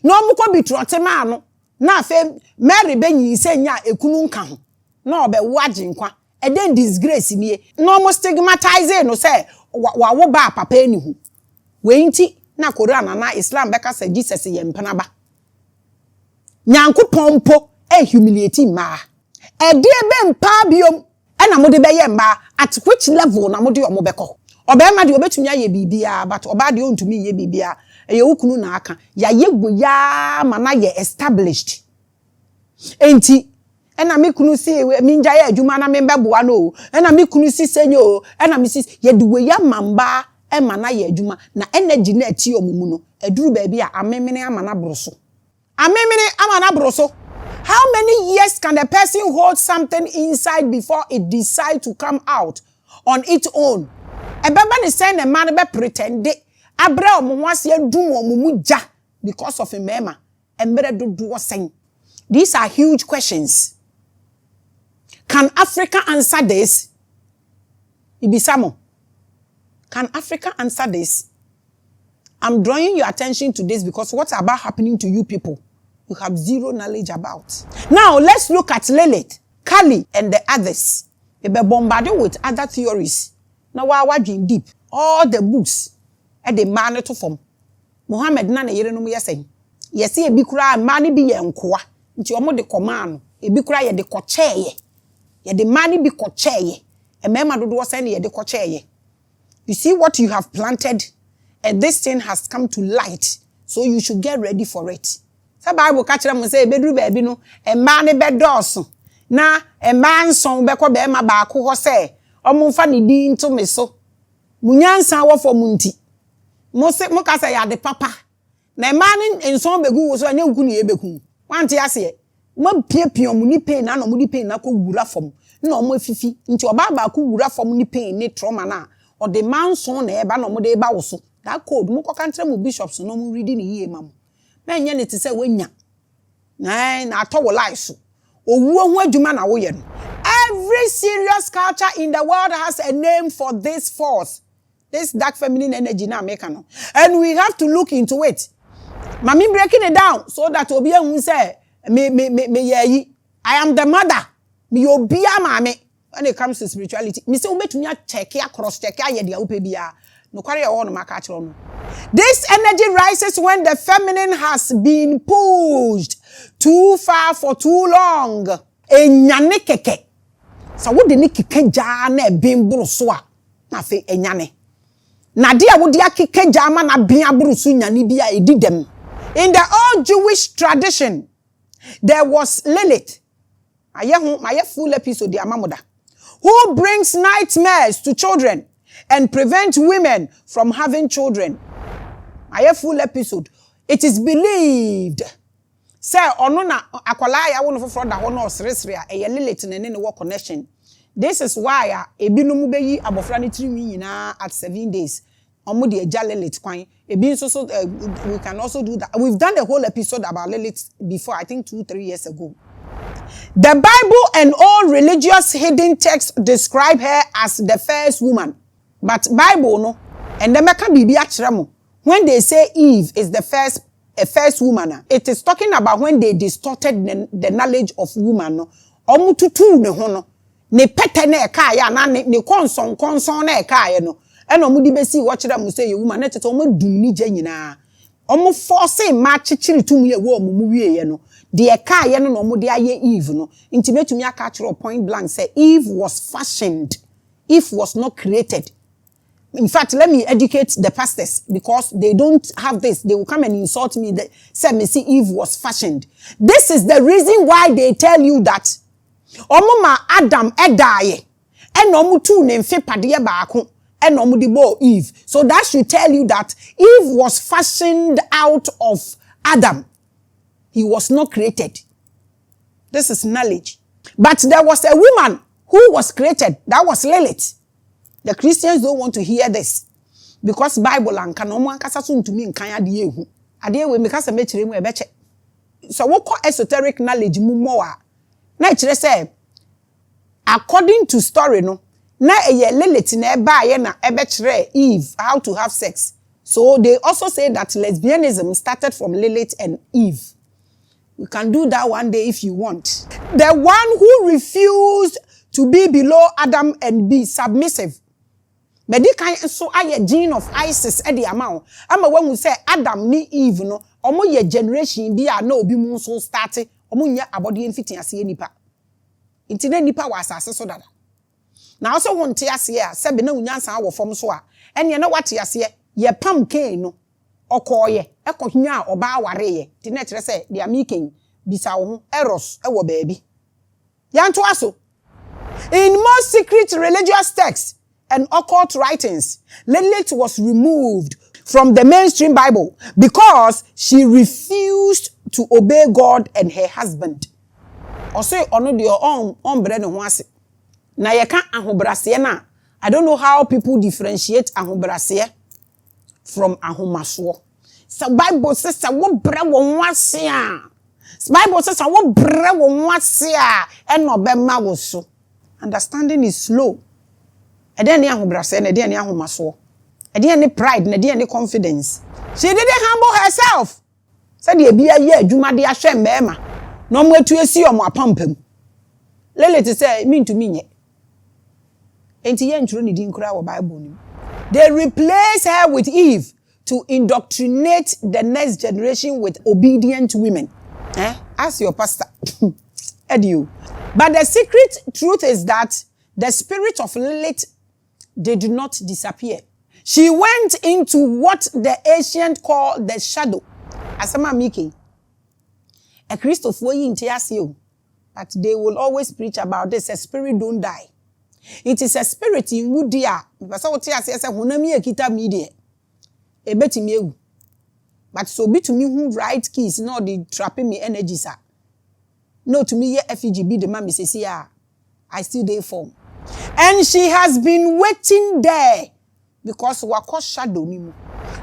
no mu ko bi trote ma no na afa Mary be nyi senya ekunu nka ho na obe wo agenkwa e den disgrace nie no mo stigmatize no say wa wo ba papa eni hu we nti na Quran na Islam beka say Jesus ye mpana ba Nyankopon po e humiliate ma e de be mpa biom e na mo de be ye mba at which level na mo de omo beko oba ma de obetumi aye bibia but oba de ontumi ye bibia e ye wukunu na aka ya yegu ya ma na ye established enti ena me kunu si mi nja ya adwuma na me mbeboa no ena me kunu si senyo ena me si ye de we ya mamba e ma na ya adwuma na energy na ati omumu no eduru ba bi a amemene ama na broso amemene ama na broso. How many years can a person hold something inside before it decide to come out on its own? E beba ni say na man be pretend abra omonwase adum omumu ja because of a mema embre dodo sen. These are huge questions. Can Africa answer this? Ibisamo. Can Africa answer this? I'm drawing your attention to this because what's about happening to you people, you have zero knowledge about. Now, let's look at Lilith, Kali, and the others. They were bombarded with other theories. Now, we're going deep. All the books and the man to form. Muhammad nana yere no me saying. Yes, e bikura mani bi ye nkoa. Nti omo de command. E bikura ye de kocheye. Ye de mani bi kocheye. E mema dodo say ye de kocheye. You see what you have planted, and this thing has come to light. So you should get ready for it. The Bible catch them say bedru baby no e man be doso. Na e man son be ko be ma ba ko ho say omo fa ne din to me so. Munyansa wo for munti. Mo se mo ka say ya de papa. Na e man enson begu wo so anya nku ne ye beku. Wante ase mo piepie omo ni pain na no mo di pain na ko gura fom. Na omo afifi nti oba ba ko gura fom ni pain ni trauma na or the man son na e ba no mo de ba wo so. That code mo ko kantre mo bishops no mo reading ye mam. Men ye ne te say wanya. Na ato wo life so. Owuo ho adwuma na wo ye no. Every serious culture in the world has a name for this force. This dark feminine energy na make no. And we have to look into it. Mami breaking it down so that obi ehun say me ye I am the mother. Me obi Maame. When it comes to spirituality, me say obetumi a check ya cross check ya de awupe bia. No kware ya no maka achiro no. This energy rises when the feminine has been pushed too far for too long. Enyane keke. So wo de ni keke ja na ebinburu so a na fe enyane. Na de a wo de akeke ja ma na bin aburu so nyane bia edi dem. In the old Jewish tradition, there was Lilith. My full episode the amamoda. Who brings nightmares to children and prevents women from having children. My full episode. It is believed Say ono na akwala ya wo no foforo da ho no osresre a eye Lilith ne ne wo connection. This is why ebinum beyi abofra ne tiri nyina at 7 days. Omo de eja Lilith kwan. Ebi nso so we can also do that. We've done a whole episode about Lilith before, I think 2-3 years ago. The Bible and all religious hidden texts describe her as the first woman. But Bible no, and the meka bibi akyeremo. When they say Eve is the first woman, it is talking about when they distorted the knowledge of woman. No, omu tutu ne ho no, ne pete na eka ya na ne konson na eka ya no. And omu di besi watchera mu say woman na tete omu dum ni gya nyina. Omu force ma chichiri tum ye wo omu wie ye no. The eka ye no omu de aye Eve no. Nti betumi aka kyerɛ point blank say Eve was fashioned. Eve was not created. In fact, let me educate the pastors because they don't have this. They will come and insult me. They say, me see Eve was fashioned. This is the reason why they tell you that Omuma Adam edaye and omu tu ne mfe padeɛ baako and omu di bo Eve. So that should tell you that Eve was fashioned out of Adam. He was not created. This is knowledge. But there was a woman who was created. That was Lilith. The Christians don't want to hear this because Bible and can no one kasa so ntumi nkan ade ehu. Ade we make us me kire mu e beche. So we call esoteric knowledge mu mo a na kire say according to story no na eye Lilith na e ba ye na e be kire Eve how to have sex. So they also say that lesbianism started from Lilith and Eve. You can do that one day if you want. The one who refused to be below Adam and be submissive. Medikai so aye gene of Isis e de ama wo ama when say Adam ni Eve no omo ye generation bi a na obi mu so start omo nya abode mfiti ase nipa nti na nipa wa asase so dada na also wonte ase a sebe na unyansa wo fom so a ene na wate ase ye pam Cain no okoye ekohnya oba aware ye ti na kire say de amiken bisa wo ho eros e wo baabi yanto aso. In most secret religious texts and occult writings, Lilith was removed from the mainstream Bible because she refused to obey God and her husband. Also, ono de on bre ne ho ase. Na ye ka ahobrase na, I don't know how people differentiate ahobrase from ahomaso. So Bible says wo bre wo ho ase a. Bible says wo bre wo ho ase a e no be ma wo so. Understanding is slow. And then ahobrase na then ahomaso. And then pride na then confidence. She didn't humble herself. Said ye bia ye adwuma de ahwe mbema. No mo atu esi omo apampam. Lilith say mean to me nye. Enti ye nturo ni din kura wo Bible ni. They replace her with Eve to indoctrinate the next generation with obedient women. Ask your pastor. Edu. But the secret truth is that the spirit of Lilith did not disappear. She went into what the ancient call the shadow. Asama Miki. A Christopher Intiasio. But they will always preach about this. A spirit don't die. It is a spirit in Woodia. But so be to me who write keys, no, the trapping me energies. No, to me, FEGB, the mammy says, yeah, I still there form. And she has been waiting there because we are called shadow.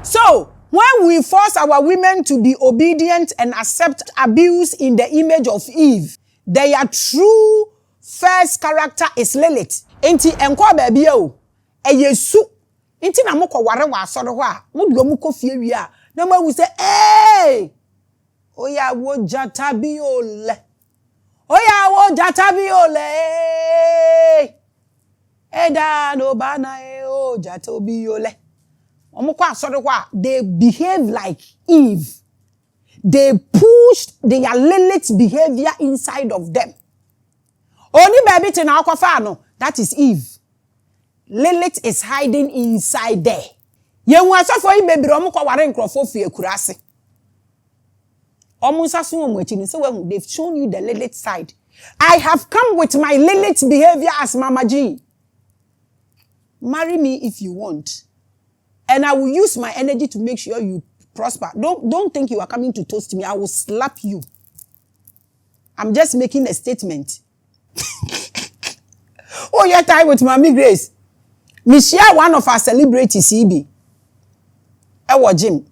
So, when we force our women to be obedient and accept abuse in the image of Eve, their true first character is Lilith. Enti enko baby o, eyesu. Enti na moko ware wa asoro ho a, mo do mo kofie wi a, na ma wu say, "Hey! Oya wo jata bi ole. Oya wo jata bi ole. Eda no bana o jata obi ole." Omoko asoro ho a, they behave like Eve. They pushed their Lilith behavior inside of them. Only baby to now no, that is Eve. Lilith is hiding inside there. Yen wa so for baby ro mo kwa ware nkrofo fie kurase. Omunsa so mo achi ni se we they've shown you the Lilith side. I have come with my Lilith behavior as Mama G. Marry me if you want. And I will use my energy to make sure you prosper. Don't think you are coming to toast me. I will slap you. I'm just making a statement. Oh, you're tired with Maame Grace. Me share one of our celebrities, CB. Ewa Jim.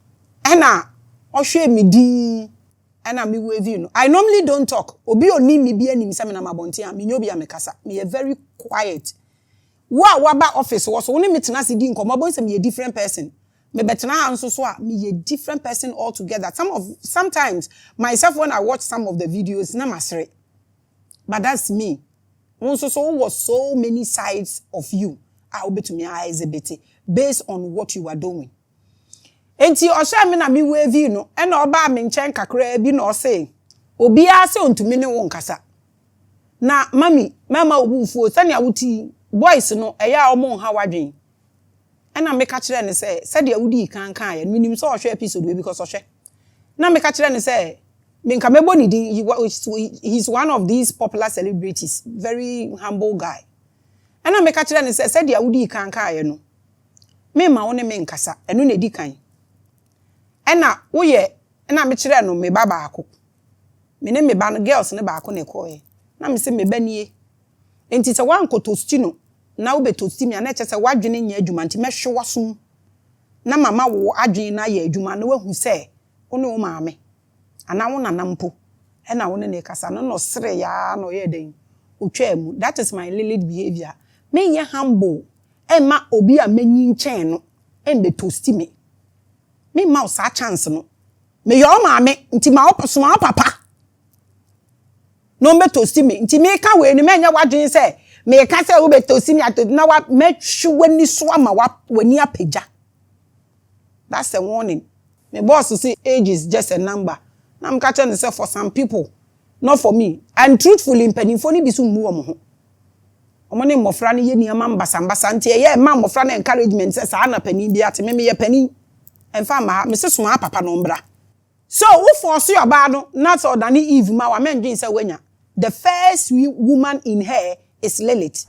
Ena, Oshe me di. Ena me wave you. I normally don't talk. Obi oni me bi eni misami na mabonti. Me nyobi ya mekasa. Me a very quiet. Waba office was only me tenasi di nko. Mabonti se me a different person. Me betena anso so me a different person altogether. Sometimes myself when I watch some of the videos na masre. But that's me. Also was so many sides of you. I will be to me eyes a bit based on what you are doing. Enti osha me na me wave no e na oba me nchen kakra bi na o say obi a se ontumi ne won kasa na mama obufuo sane awuti boys no eya omo ha wadwen e na me ka kire ne say de awudi kankan ya minim so ohwe episode we because ohwe na me ka kire ne say me nka mebo ni din he's one of these popular celebrities, very humble guy. And I make a children said, "Ya udi kanka ya no." Me ma one me nkasa, eno na di kan. Ena wo ye, na me children no me baba ako. Me ne me ba no girls ne ba ako na ekoye. Na me se me ba nie. Enti se wan kotosti no, na wo be tosti me na che se wadwene nya adwuma nti me hwe wasom. Na mama wo adwene na ya adwuma na wahu se, wo ne wo maame. Ana wo nanampo. Ena wo ne kasa no sere ya no ye den. Utwemu. That is my Lilith behavior. Me ye humble. Emma obi a menyi nchen no. Embe tosti me. Me ma sa chance no. Me yo maame nti ma opsoma papa. No mbe tosti me. Nti me ka we ni me nya wadwen se me ka se wo be tosti me atodi na wa metwu wani so ama wani apagya. That's a warning. My boss say age is just a number. Now I'm catching myself for some people. Not for me. And truthfully, in penifoni bisu muo omone mofra ne ye niam ambasambasa ntie ye ma mofra na encouragement say sa na pani bi ate me ye pani emfa ma me seso ma papa no mbra. So who force your ba no not ordinary Eve ma wa men dwen say wanya. The first woman in her is Lilith,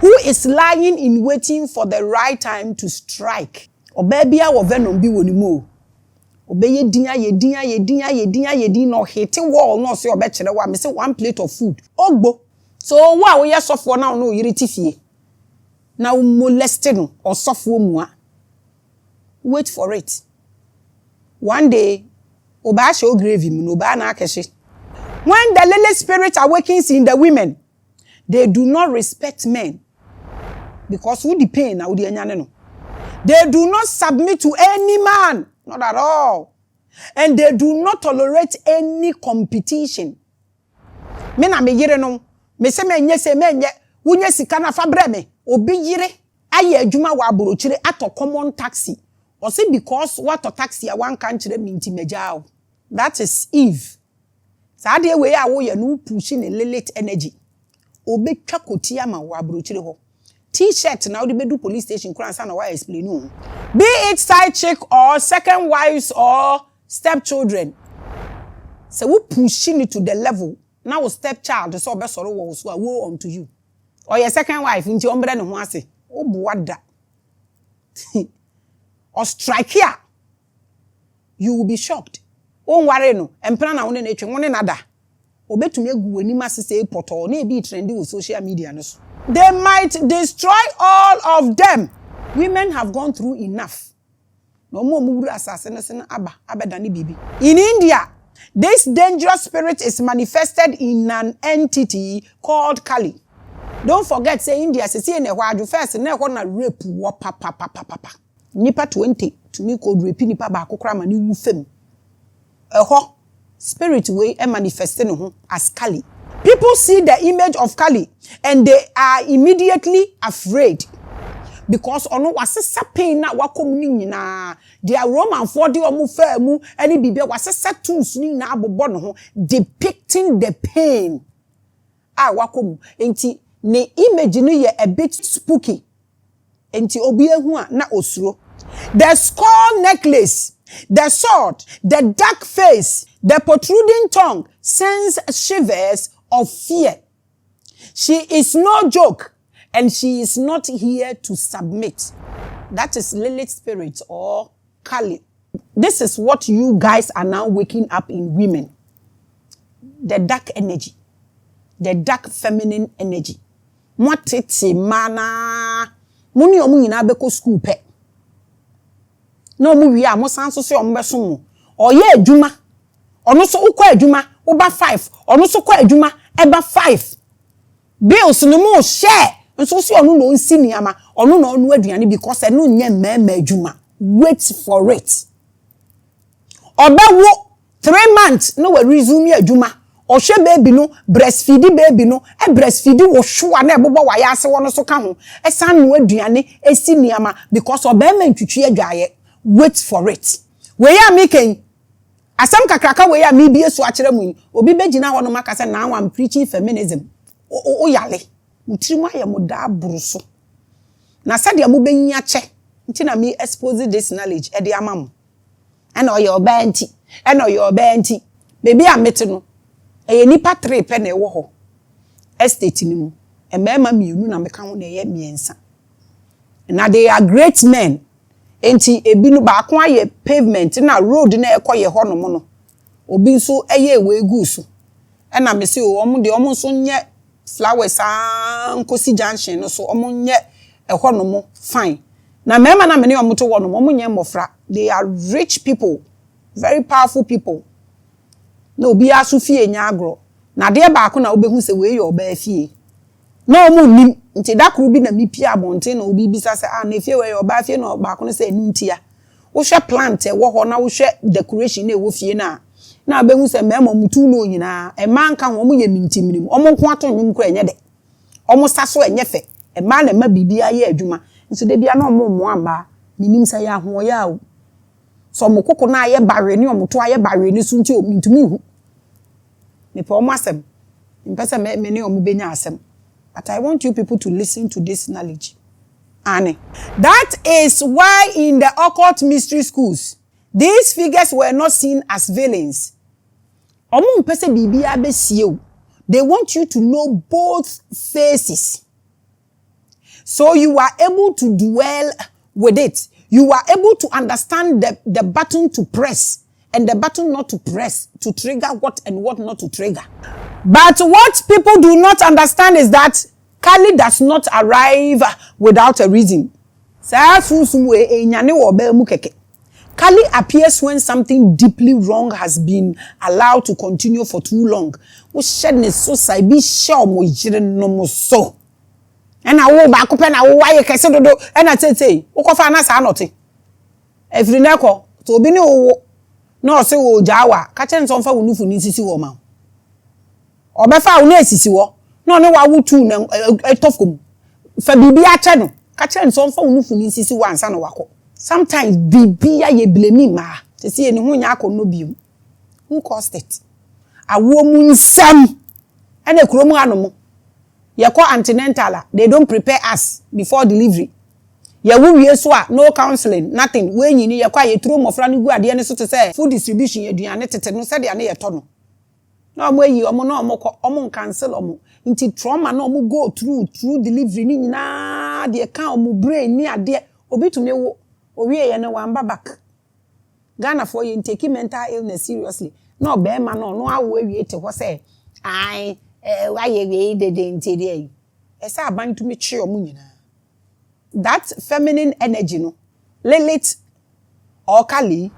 who is lying in waiting for the right time to strike. Oba bia wo venom bi woni mu. Obeye din no hit wall no say obekere wa me say one plate of food ogbo. So wa wo ye sofo na no yiri tifie na wo molested no or sofo mu a. Wait for it. One day oba show gravy mu no ba na akehye. When the Lilith spirit awakens in the women, they do not respect men because who the pain na wo di anyane no. They do not submit to any man, not at all. And they do not tolerate any competition. Me na me yire no, me se me nye wunye sika na fa bre me, obi yire aye adwuma wa aborochire ato common taxi. Or say because what a taxi a one kan kire me nti meja. That is Eve. Sa de we a wo ye no pushing a Lilith energy. Obi twa kotia ma wa aborochire ho. T-shirt now the bedu police station kran sa na why explain no. Be it side chick or second wives or stepchildren. So we pushing it to the level. Now stepchild so be soro wo so wo unto you. Or your second wife nti ombre ne ho ase. O boada. Or strike here. You will be shocked. Won worry no. Empena na won na etwe won na da. Obetumi agu ani masese poto na e be trendy with social media no so. They might destroy all of them. Women have gone through enough. No more muburu assassination abedani bibi. In India, this dangerous spirit is manifested in an entity called Kali. Don't forget, say India, say in a while, first, and na rape wa papa. Nipa 20 to me called rape nipa ba kokra ni wufem. Spirit way and manifesting as Kali. People see the image of Kali and they are immediately afraid. Because ono wasesa pain na wakom ni nyina dia Roman for the omu fa mu ani bibia wasesa tools ni na abobo no ho depicting the pain wakom enti ne image no ye a bit spooky enti obi ehu a na osuro. The skull necklace, the sword, the dark face, the protruding tongue sends shivers of fear. She is no joke. And she is not here to submit. That is Lilith spirit or Kali. This is what you guys are now waking up in women. the dark energy, the dark feminine energy. Mwatete mana muni omu nyina beko school pe. Na omu wi a mo san so se omu beso mu. Oye adwuma. Ono so ukọ adwuma, uba 5. Ono so kọ adwuma, eba 5. Bills no mo share. Nso so ono no nsi niama, ono no onu aduane because eno nye mema adwuma. Wait for it. Obawo 3 months no we resume adwuma. Ohwe baby no breastfeed baby no breastfeed wo hwa na ebobo wa ya ase wono so ka ho esan no aduane esi niama because obema ntwitwi adwaye. Wait for it. We ya meken asam kakraka we ya mi bie so akere mu obi begina ho no makase na am preaching feminism o yale mutirimu aye mo da buruso na sade am benya che nti na me expose this knowledge e de amam ena oye oba nti baby amete no eye nipa 3 pe na ewo ho estate ni mu e mema mienu na meka ho na ye miensa na they are great men enti ebinu ba ko aye pavement na road na ekoye ho no mo no obi nso eye egu so e na me se o de omo nso nye flowers nkosi junction no so omo nye ho no mo fine na mema na me ne omo to wo no mo nye mofra. They are rich people, very powerful people. No obi aso fie nya agro na de ba ko na obehu se we ye oba fie na omo nim nti dakru bi na mipi abonte na obi bisa se na fie we ye oba fie na ba ko no se ntia wo hwe plant e wo ho na wo hwe decoration na e wo fie na abehu se mema mutu no nyina e man ka ho mo ye mintimnim omo nko ato nwum kra enye de omo saso enye fe e man na ma bibia ye adwuma nso de bia na omo mo amba minim se ya ho ya o so mo koko na aye bare ni omo to aye bare ni so nti o mintumi hu me po omo asem mpese me ne omo benya asem. But I want you people to listen to this knowledge. Annie. That is why in the occult mystery schools, these figures were not seen as villains. They want you to know both faces. So you are able to dwell with it. You are able to understand the button to press and the button not to press to trigger what and what not to trigger. But what people do not understand is that Kali does not arrive without a reason. Kali appears when something deeply wrong has been allowed to continue for too long. We shed so sai be sure mo jire no mo so. And I wo ba ko pe na wo waye kese dodo and I say wo ko fa na sa anote. Every neko to obi ni wo no se wo jawa ka che nso fa wo nufu ni sisi wo ma. Obefa wo na esisi wo no ne wa wutu na etofkom fa bibia che no ka che nso fa wo nufu ni sisi wo ansa no wako. Sometimes bibia ye blame ma te see eni hu nya akono biu. Who caused it? Awo mu nsam ene kromu anomo ye ko antenatal they don't prepare us before delivery. Ye wu wie so a no counseling nothing we nyini ye kwa ye tro mofra no gu ade ne so te say food distribution ye duane tete no se de ane ye to no na omo yi omo na omo cancel omo nti trauma na omo go through delivery ni nyina de ka omo brain ni ade obi tumi wo owie ye na wamba back. Ghana for you take mental illness seriously no be ma no awo awie te ho say ai why ye de nti de esa aban tumi chi omo nyina. That feminine energy, no, Lilith or Kali,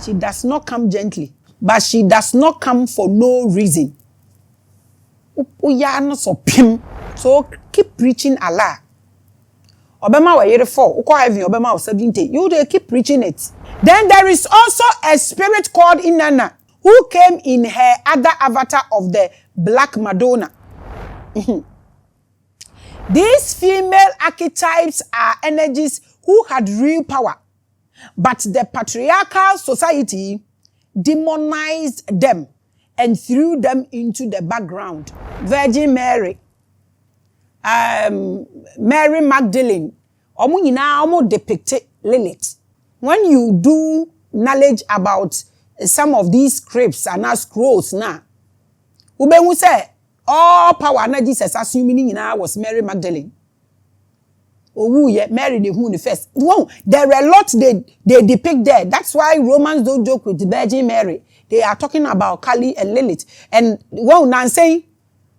she does not come gently, but she does not come for no reason. So keep preaching Allah. Obama wa yere 4, uko heaven Obama wa 70. You they keep preaching it. Then there is also a spirit called Inanna who came in her other avatar of the Black Madonna. These female archetypes are energies who had real power, but the patriarchal society demonized them and threw them into the background. Virgin Mary, Mary Magdalene, omo nyina omo depicted Lilith. When you do knowledge about some of these scripts and scrolls now, ube say all power na Jesus assuming nyina was Mary Magdalene. Owu ye Mary the who the first. Wow, there are a lot they depict there. That's why Romans don't joke with the Virgin Mary. they are talking about Kali and Lilith. And well, now saying,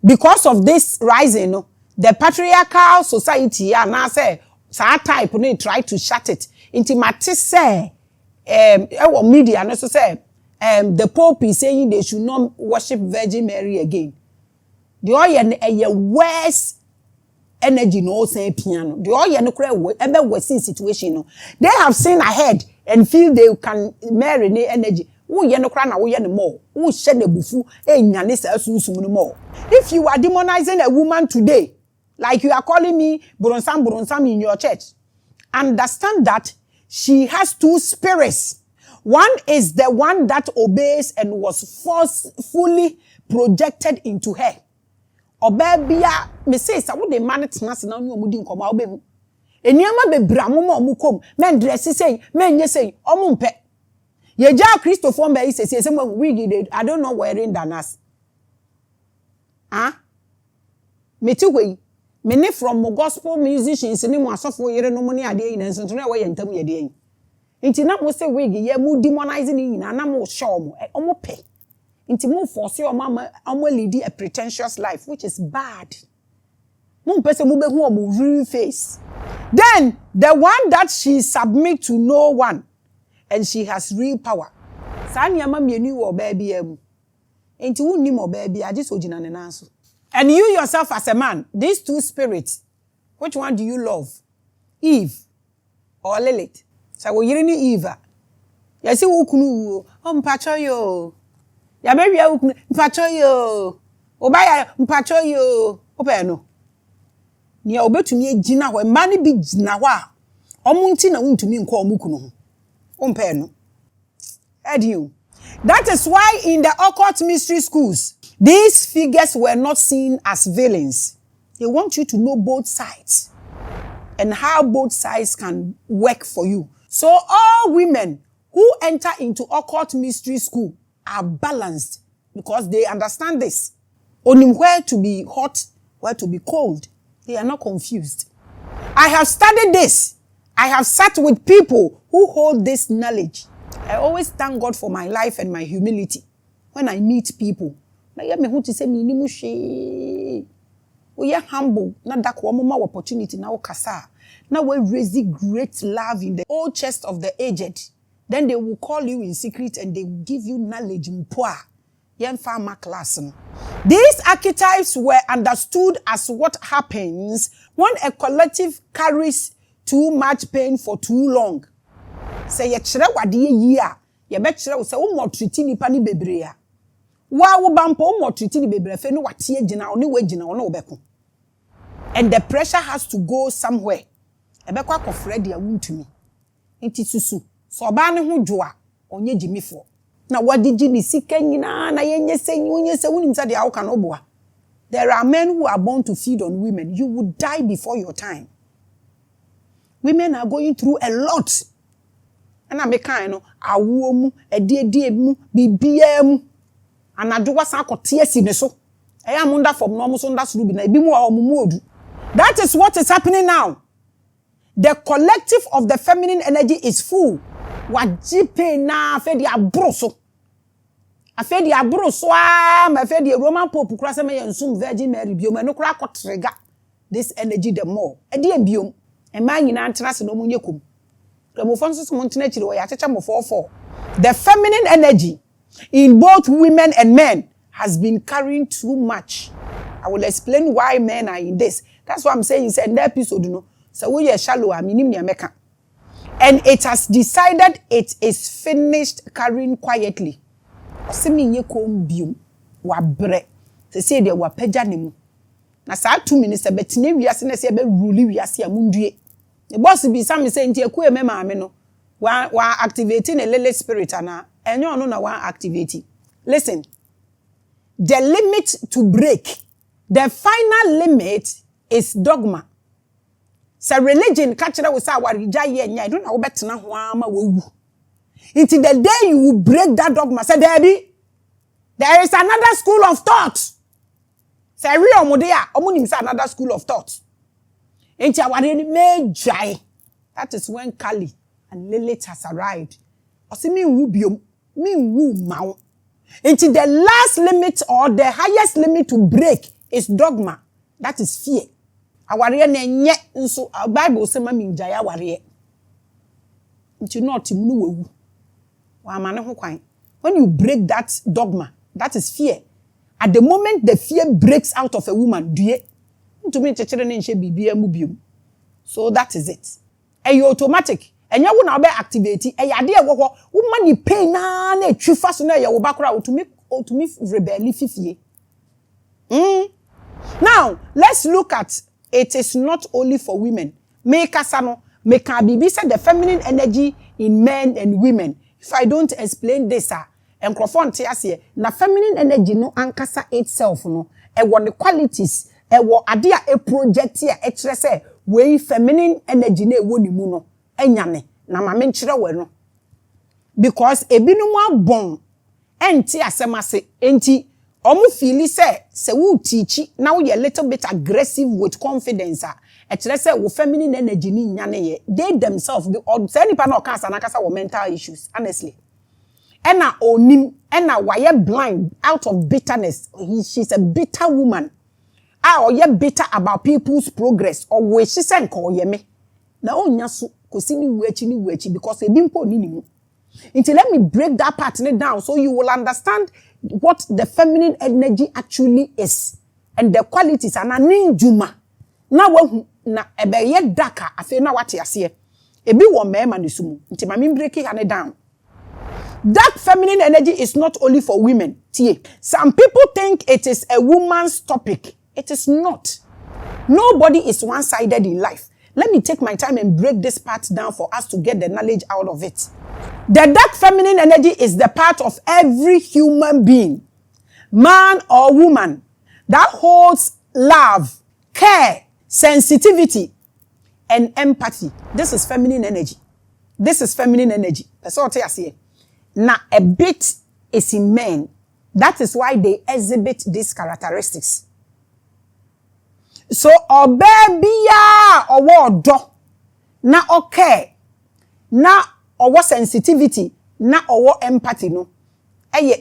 because of this rising, the patriarchal society, and I say, archetype, they try to shut it. Intimate say, media, and also say, the Pope is saying they should not worship Virgin Mary again. The oil worse energy no say piano. The oil no cry ever worse situation. They have seen ahead and feel they can marry the energy. Who ye no cry na wo ye no more. Who shed the bufu nyane say asunsun no more. If you are demonizing a woman today, like you are calling me Buronsam in your church, understand that she has two spirits. One is the one that obeys and was forcefully projected into her. Obebia me say sa wo de man tena se na onu omudi nkoma obehu. Eniama bebra mo ma omukom, men dress say, men ye say, omumpe. Ye ja Christopher mbe say wig I don't know wearing danas. Meti wey me from gospel musicians ni mo asofo yere no mo ni ade yin nso na we yentam ye de yin. Nti na mo say wig ye mu demonizing yin na mo show mo omo pe. Nti mo force your mama omo lead a pretentious life which is bad. Mo pese mo be hu omo real face. Then the one that she submit to no one and she has real power. Sa niama mienu wo ba bia mu. Nti wunni mo ba bia age so gina ne nanso. And you yourself as a man, these two spirits, which one do you love? Eve or Lilith? So we yiri ni Eve. Ya si wo kunu o mpacho yo. Ya bewi ya wo kunu mpacho yo. Obaya mpacho yo. Ope no. Ni obetumi agina ho, ma ne bi gina ho a omunti na wuntumi nko omukunu ho. Ompe no. Edu. That is why in the occult mystery schools, these figures were not seen as villains. They want you to know both sides and how both sides can work for you. So all women who enter into occult mystery school are balanced because they understand this. Only where to be hot, where to be cold. They are not confused. I have studied this. I have sat with people who hold this knowledge. I always thank God for my life and my humility when I meet people. We are humble, not that one opportunity now kasa. Now we raise great love in the old chest of the aged. Then they will call you in secret and they will give you knowledge in poor. These archetypes were understood as what happens when a collective carries too much pain for too long. Say ye chere wade ye a ye be chere wo say wo mo treat nipa ni bebre a wa wo bampo wo mo treat ni bebre fe no wate agina oni we gina ono obeko. And the pressure has to go somewhere. Ebeko akofre dia wuntumi enti susu so ba ne ho dwo a onye gimifo na wade gimi sika nyina na yenye senyi onye se wunim sa dia wo kan oboa. There are men who are born to feed on women. You would die before your time. Women are going through a lot. And I make awo mu edie mu bibia mu anado wasa akote asine so eya munda from no mo so nda suru bi na ebi mu a omumu odu. That is what is happening now. The collective of the feminine energy is full. Wajipe na afi di abroso a ma afi di Roman Pope kura se me nsum Virgin Mary biom eno kura akotrega this energy the more edi biom e ma nyina ntena se no mo nyekom. The feminine energy in both women and men has been carrying too much. I will explain why men are in this. That's what I'm saying. In the episode, so we are shallow. And it has decided it is finished carrying quietly. Say they were pejanemu. Na sa 2 minutes betine wiase na se be rule wiase amundue. The boss be some say nti eku eme maame no wa activating a Lilith spirit ana enyo no na wa activating. Listen, the limit to break, the final limit is dogma. So religion catch that we say warija ye nya don't know betena ho ama wewu. Until the day you will break that dogma, say there is another school of thought. Say real omodea omunim say another school of thought. That is when Kali and Lilith has arrived. Osi mi wu biom, mi wu mawo. Until the last limit or the highest limit to break is dogma. That is fear. Aware na nye nso Bible say mami njaya aware. Until not munu wewu. Wa amane ho kwan. When you break that dogma, that is fear. At the moment the fear breaks out of a woman, due. To me chechere ne nhye bibia mu biom. So that is it. And you automatic. And you will be activate. And you idea wo woman you pay na etwifa so na ye wo bakra to me rebel fifie. Now, let's look at it is not only for women. Me kasa no, me can be said the feminine energy in men and women. If I don't explain this, enkrofo nte ase na feminine energy no ankasa itself no, e wo the qualities, e wo ade a project here e kire say we feminine energy na e wo ni mu no, enyane na ma me nkire we no. Because ebinum abon enti asemase enti omu feel say we teach now we a little bit aggressive with confidence e kire say wo feminine energy ni nyane ye they themselves or say nipa na okasa na kasa wo mental issues honestly. Ena onim ena waye blind out of bitterness. She's a bitter woman. Or ye bitter about people's progress or we she say nko ye me. Na onya so kosi ni wechi because e dimpo ni ni mu. Until let me break that part down so you will understand what the feminine energy actually is and the qualities and ninjuma. Na wahu na ebe ye daka afi na wate ase. Ebi wo mema ne sumu. Until ma me break it down. That feminine energy is not only for women. Some people think it is a woman's topic. It is not. Nobody is one-sided in life. Let me take my time and break this part down for us to get the knowledge out of it. The dark feminine energy is the part of every human being, man or woman, that holds love, care, sensitivity, and empathy. This is feminine energy. This is feminine energy. That's what I say. Now, a bit is in men. That is why they exhibit these characteristics. So, obebiya owo do na okay na owo sensitivity na owo empathy no.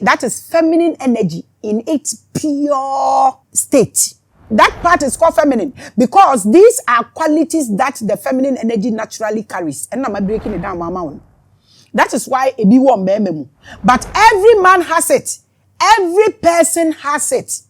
That is feminine energy in its pure state. That part is called feminine because these are qualities that the feminine energy naturally carries. And I'm breaking it down, mama. That is why it be one meme. But every man has it. Every person has it.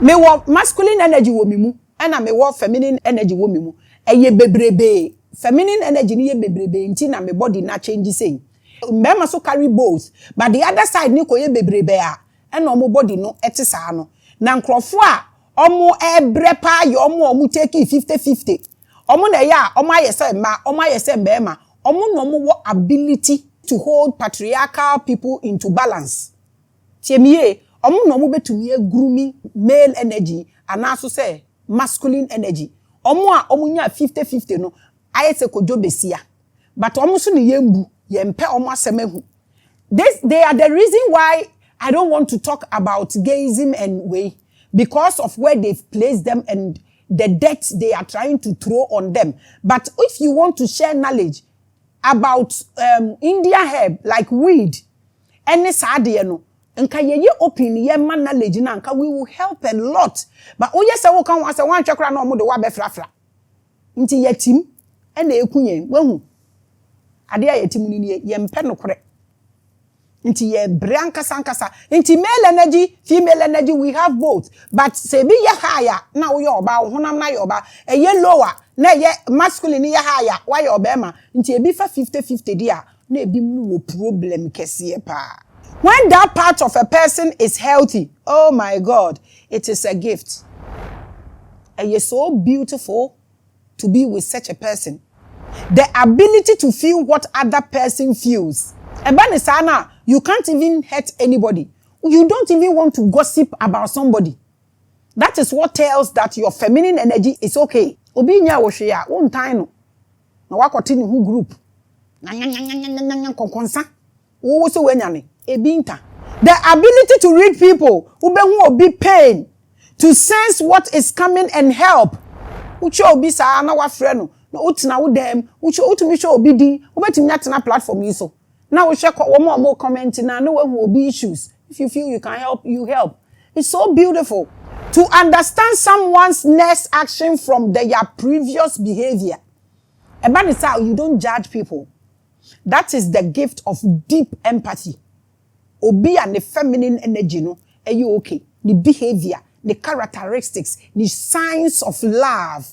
Me wo masculine energy wo mimu, and me wo feminine energy wo mimu. Eye bebrebe. Feminine energy ni ye bebrebe nti na me body na change saying. Mema so carry both, but the other side ni ko ye bebrebe a, and omo body no eti saa no. Na nkrofo a omo ebrepa ye omo take 50-50. Omo na ya omo ayese ma, omo ayese mema. Omo no mo ability to hold patriarchal people into balance. Tiemie omo no mo betumi grooming male energy and also say masculine energy. Omo a omo nya 50-50 no ayese kojo besia. But omo so ne yembu yempe omo asemehu. They are the reason why I don't want to talk about gayism and way because of where they've placed them and the debt they are trying to throw on them. But if you want to share knowledge about India herb like weed, any sadie no, nka ye open ye man knowledge na nka we will help a lot. But oye se wo kan wase wan twekra na omo de wa be frafra. Nti yetim e na ekunyen wahu. Ade a yetim ni ye mpe no kore. Nti ye branka sankasa. Nti male energy, female energy, we have both. But se bi ye higher na wo ye oba wo honam na ye oba, e ye lower na ye masculine ye higher, why ye obema. Nti e bi fa 50-50 dia, na e bi mu wo problem kese pa. When that part of a person is healthy, oh my God, it is a gift. And it's so beautiful to be with such a person. The ability to feel what other person feels. Ebanisana, you can't even hurt anybody. You don't even want to gossip about somebody. That is what tells that your feminine energy is okay. Obi nya wo hwe ya, won tan no. Na wakoti ni hu group. Na konkonsa. Wo so wenyane. Ebinta. The ability to read people, ubehu obi pain, to sense what is coming and help. Uche obi sa na wafre no. Na utina wo dem, uche utumi show obi din, ubetimi atena platform yi so. Now we check one more comment now. No one will be issues. If you feel you can help, you help. It's so beautiful to understand someone's next action from their previous behavior. About this how you don't judge people. That is the gift of deep empathy. Obi and the feminine energy, no, are you okay? The behavior, the characteristics, the signs of love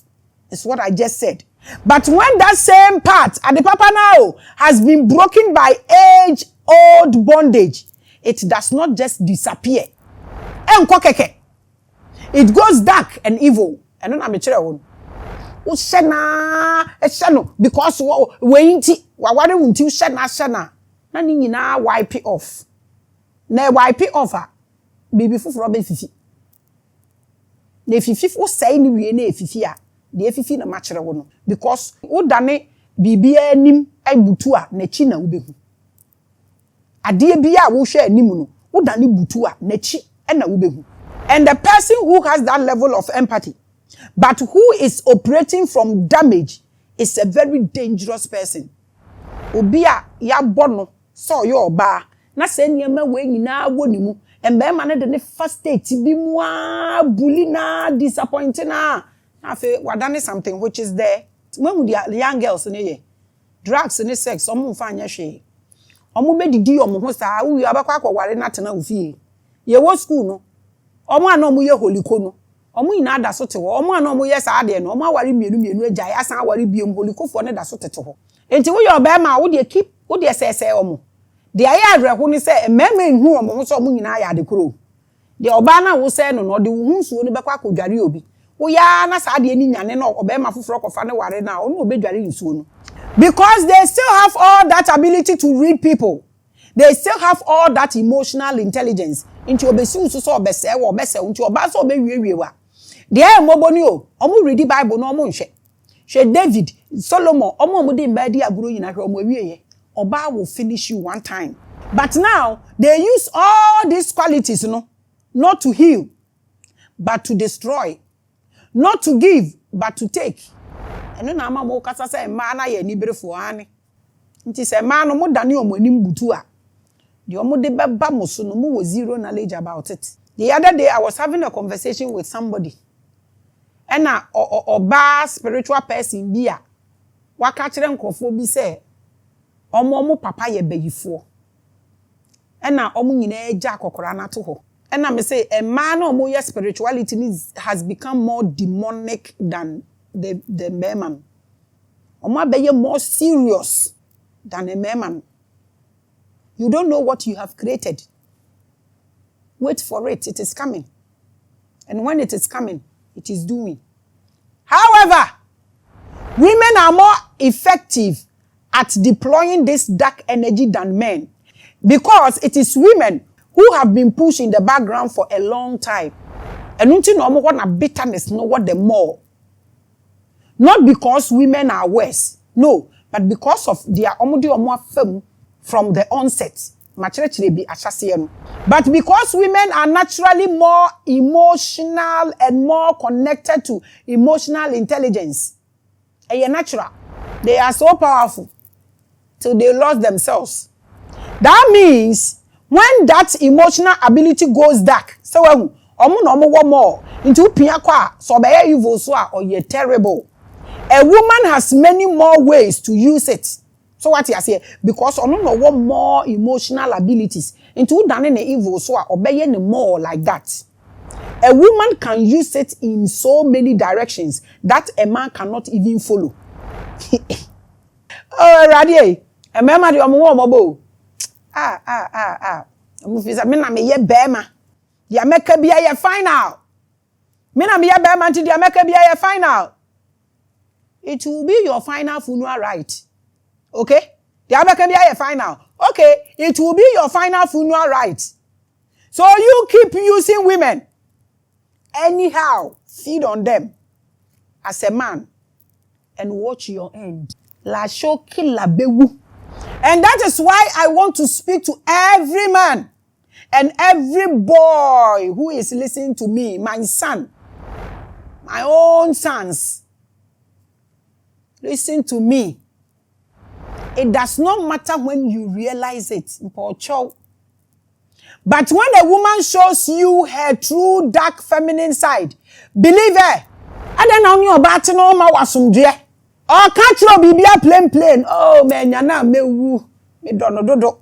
is what I just said. But when that same part at the papa now has been broken by age-old bondage, it does not just disappear. It goes dark and evil. And then I'm a child. Because we wipe it off. Na wipe it off. Baby fufu robe fifi. Na fifi fo say ni wie na fifi a. De fifi na ma kire wo no. Because wo dane bibia anim abutu a na chi na wo behu. Ade bia wo hwe anim no, wo dane butu a na chi na wo behu. And the person who has that level of empathy, but who is operating from damage, is a very dangerous person. Obia ya bono so yo ba na se niam we nyina woni mu embe ma ne de ne first state bi mu a bully na disappointing na afi wadane something which is there. When the young girls ne ye drugs ne sex omo fa anya hwe omo be didi omo ho sa wi abakwa akware na tena ofie ye wo school no omo ana omo ye holiko no omo ina da so te ho omo ana omo ye sa ade no omo aware mienu agya ya san aware biem holikofo ne da so tete ho enti wo ye obema wo de keep wo de sese omo de aye adreho ni se meme hu omo so omo nyina ya de kro de oba na wo se no no de wo hu suo ni bekwa akwadware obi wo ya na sa ade ni nyane no obema foforo kofa ne ware na ono obedware nsuo no because they still have all that ability to read people. They still have all that emotional intelligence. Into obesi usu so obese wo obese unti oba so obewiewiewe wa de emoboni o omo read the Bible no omo nhwe hwe David Solomon omo de mbadi aguro yina hwe omo wieye oba will finish you one time. But now they use all these qualities not to heal but to destroy, not to give but to take. Eno na ama mo kasa say ma na ye niberefo ani nti say ma no mo dane omo anim butu a the omo de beba mo so no mo was zero knowledge about it. The other day I was having a conversation with somebody and na oba spiritual person bi a waka kire nkofo bi say omo papa ye bayifo and na omo nyina agya akokora na to ho and na me say a man omo your spirituality has become more demonic than the man. Omo abeye more serious than a man. You don't know what you have created. Wait for it. It is coming. And when it is coming, it is doing. However, women are more effective at deploying this dark energy than men because it is women who have been pushed in the background for a long time. And until no more want bitterness, no what the more. Not because women are worse, no, but because of their fem from the onset. But because women are naturally more emotional and more connected to emotional intelligence, natural, they are so powerful till they lost themselves. That means when that emotional ability goes dark, so more into piakwa so be evil so or ye terrible. A woman has many more ways to use it. So what you say? Because ono no want more emotional abilities. Into done the evil so obey any more like that. A woman can use it in so many directions that a man cannot even follow. Oh, Radie. A mema di omo mobo. Omo fisa me na me ye bema. Di ameka bia ye final. Me na me ye bema nti di ameka bia ye final. It will be your final funeral right. Okay? The Abeka be your final. Okay, it will be your final funeral right. So you keep using women. Anyhow, feed on them as a man and watch your end. La shoki la bewu. And that is why I want to speak to every man and every boy who is listening to me, my son, my own sons. Listen to me. It does not matter when you realize it. But when a woman shows you her true dark feminine side, believe her. And then on your battle no ma wasumdue. Or catch your bibia plain. Oh man, yana me woo. Me dono.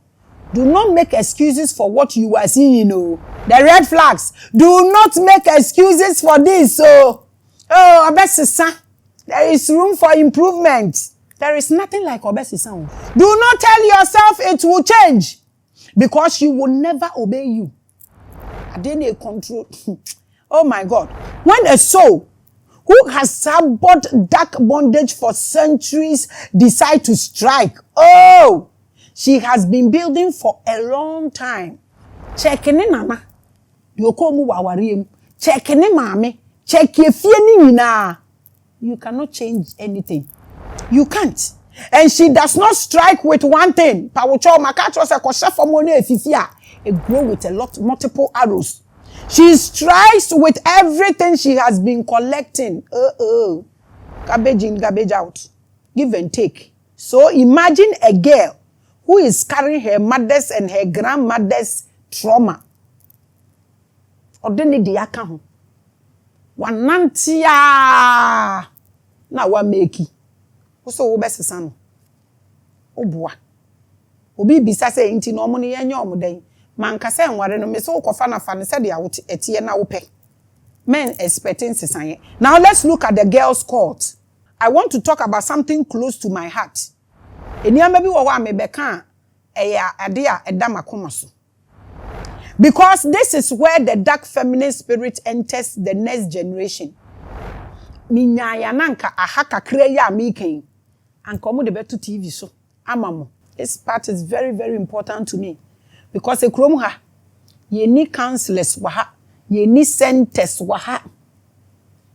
Do not make excuses for what you are seeing, The red flags. Do not make excuses for this. So, obesisa. There is room for improvement. There is nothing like obesisa. Do not tell yourself it will change. Because she will never obey you. I didn't control. Oh my God. When a soul who has harbored dark bondage for centuries decide to strike, she has been building for a long time. Checking in mama. Yokomu wawariem. Checking in Maame. Check ye fieni na. You cannot change anything. You can't. And she does not strike with one thing. Pawucho makacho se koshe fomone efifia. It grow with a lot multiple arrows. She strikes with everything she has been collecting. Garbage in, garbage out. Give and take. So imagine a girl who is carrying her mother's and her grandmother's trauma. Odeni diaka ho. Wanantia na wa meki. Oso wo besesa no. Oboa. Obi bisa se nti no omo ne yenye omo den. Manka se nware no me so kofa na fa ne se de awote etie na wo pe. Men expecting sesan. Now let's look at the girls' court. I want to talk about something close to my heart. Eniyama bi wo wa me beka eya ade a eda makoma so. Because this is where the dark feminine spirit enters the next generation. Minyaya nanka ahaka kreya miken. Anka omo de beto TV so. Amamo. This part is very, very important to me. Because a krom ha, ye ni counselors waha, ye ni centers waha.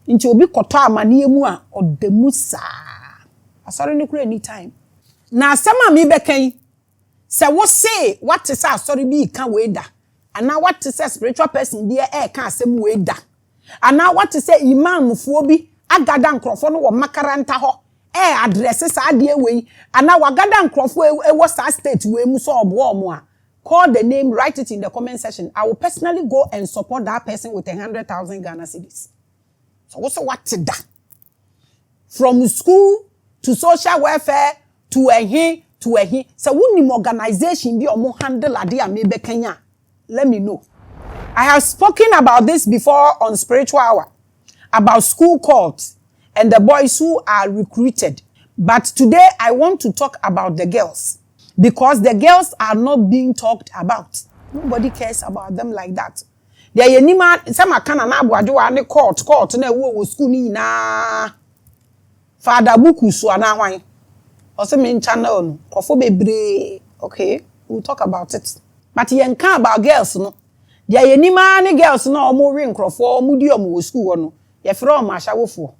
Inti obi koto amani emu a odemu saa. Asori ni kure anytime. Na asema mi beken, se wo say what is asori bi kan we da. Ana what is a spiritual person bi kan asem we da. Ana what is a imam fuo bi agada nkrofo no wo makaranta ho. Address sa de we. Ana wagada nkrofo e wo sa state we mu so obo omo a. Call the name, write it in the comment section. I will personally go and support that person with 100,000 Ghana cedis. So what's what to that? From school to social welfare to a he. So when organization be or handle idea maybe Kenya. Let me know. I have spoken about this before on Spiritual Hour. About school cults and the boys who are recruited. But today I want to talk about the girls. Because the girls are not being talked about. Nobody cares about them like that. There are any man, some are kind of na court, na wo school ni na. Father buku so na wan. Also main channel, kofo bebre. Okay, we'll talk about it. But you can about girls no. There are any man girls no omo ring krofo omo di omo school no. Ye frɛ omo ahawofo.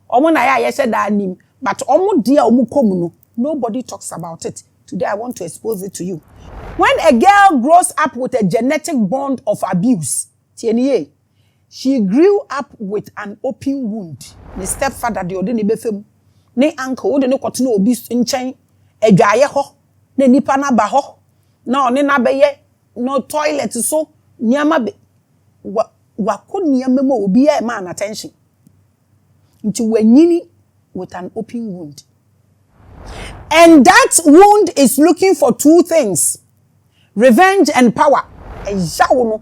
Omo na ya said that nim, but omo dia omo kom no. Nobody talks about it. Today, I want to expose it to you. When a girl grows up with a genetic bond of abuse, she grew up with an open wound. Ne stepfather, the ode ne befem, ne uncle, ode ne kote no obi nchen, edwaye ho, ne nipa na ba ho, na one na beye, no toilet so, nyama be, wako nyama mo obi e man attention. Nti wenyini with an open wound. And that wound is looking for two things. Revenge and power. Ejawono.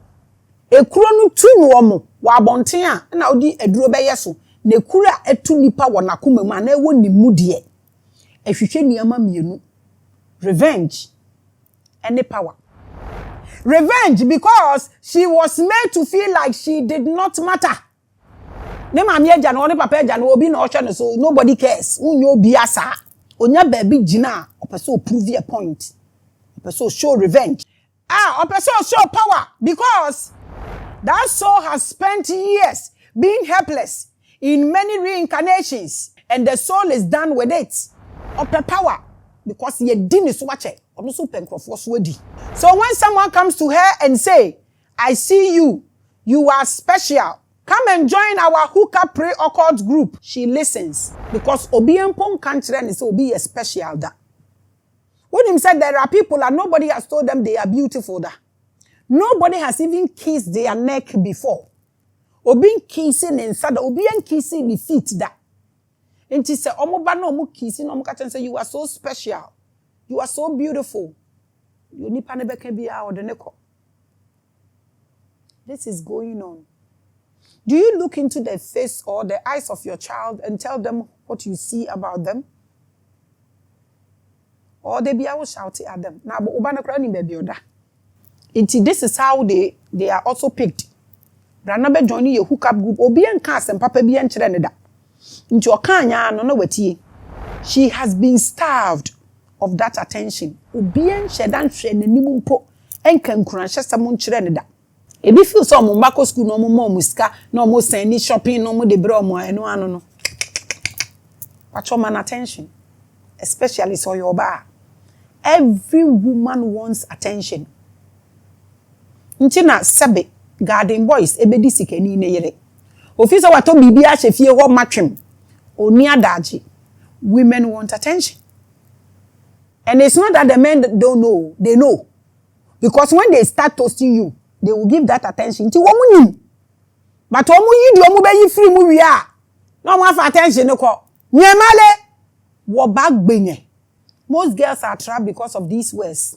Ekuro no tu no omo. Wa abonten a na odi eduro beye so. Ne kura etu nipa wo nakoma mu na ewo nimu de. Ehwehwe niama mienu. Revenge and power. Revenge because she was made to feel like she did not matter. Ne mama eja no ne papa eja no obi na ohwe no so nobody cares. Unyo obi asa. Onya baby jina opeso prove a point. Opeso show revenge. Opeso show power because that soul has spent years being helpless in many reincarnations and the soul is done with it. Ope power because ye din is watche. So when someone comes to her and say, I see you, you are special. Come and join our hookup pray occult group. She listens because obi empon kantre ni say obi is special da. When him said there are people and nobody has told them they are beautiful. Da. Nobody has even kissed their neck before. Obi kissing inside, obi kissing the feet da. And he said, "Omo ba no mo kissing, omo ka say you are so special, you are so beautiful. You nipa ne beka bia o de neko." This is going on. Do you look into the face or the eyes of your child and tell them what you see about them? Or they be able shout at them. Now, this is how they are also picked. Branabe joining your hookup group, obi and cast and papa be and da. Into your kanya no weti. She has been starved of that attention. Obi and shedan shen nimumpo and can crunch someone da. If you feel some mbako school no more muska, no more sending shopping, no more de bromo, no. Watch your man attention, especially so your bar. Every woman wants attention. Ntina sabe garden boys ebedi sikeni ne yere. Officer wato bibi a chefie ho matwem. Oni adaji. Women want attention. And it's not that the men don't know, they know. Because when they start toasting you, they will give that attention to woman. But omu yi di omu be yi free mu wi a. No want for attention no ko. Nyemale wo bag gbenye. Most girls are trapped because of these words.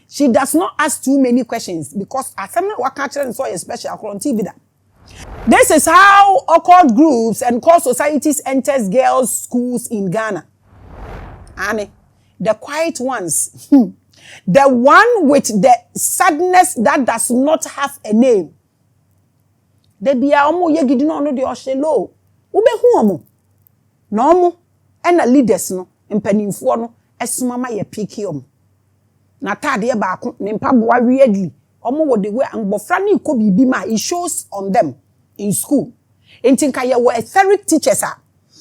She does not ask too many questions because as some wakacha so especially on TV that. This is how occult groups and cult societies enters girls' schools in Ghana. Annie, the quiet ones. The one with the sadness that does not have a name. They be a omo ye gidi no de oshelo. Ube hu omo. No omo and the leaders no mpanimfo no esumama ye piki omo. Na tade ba ko ne mpaboa weirdly. Omo wo de we angbofra na iko bibi ma it shows on them in school. Intinka ye were etheric teachers are.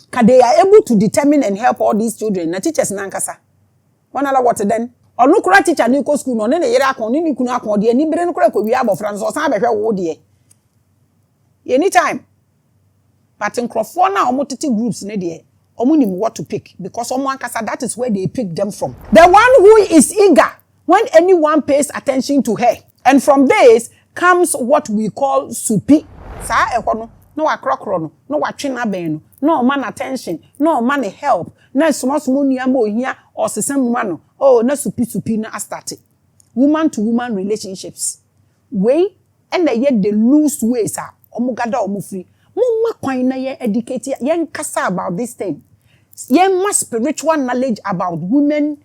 Ka they are able to determine and help all these children. Na teachers na nkasa. Wanala what then? Onukura teacher ni ko school no ne yere akon ni kunu akon de ni bere nkura ko wi abofra so san behwe wo de anytime but nkrofo na omotete groups ne de omunim what to pick because omo ankasa that is where they pick them from. The one who is eager when anyone pays attention to her, and from this comes what we call supi sa ehwo no no akrokro no no watwena ben no man attention no man help na small nuama ohia or sesam no oh na supi na start woman to woman relationships way and the loose ways are omugada omufri mumma kwan na ye educate ye kasa about this thing ye must spiritual knowledge about woman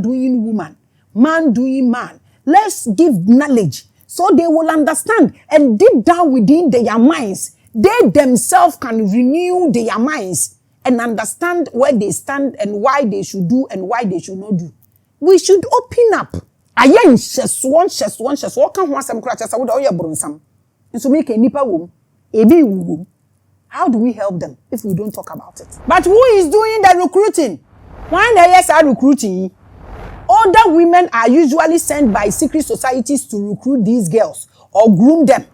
doing woman, man doing man. Let's give knowledge so they will understand and deep down within their minds they themselves can renew their minds and understand where they stand and why they should do and why they should not do. We should open up. Ayen sheswon what kan ho asem kra chesa wo da oye bronsam. Nso make nipa wom, ebi wum. How do we help them if we don't talk about it? But who is doing the recruiting? When the years are recruiting, older women are usually sent by secret societies to recruit these girls or groom them.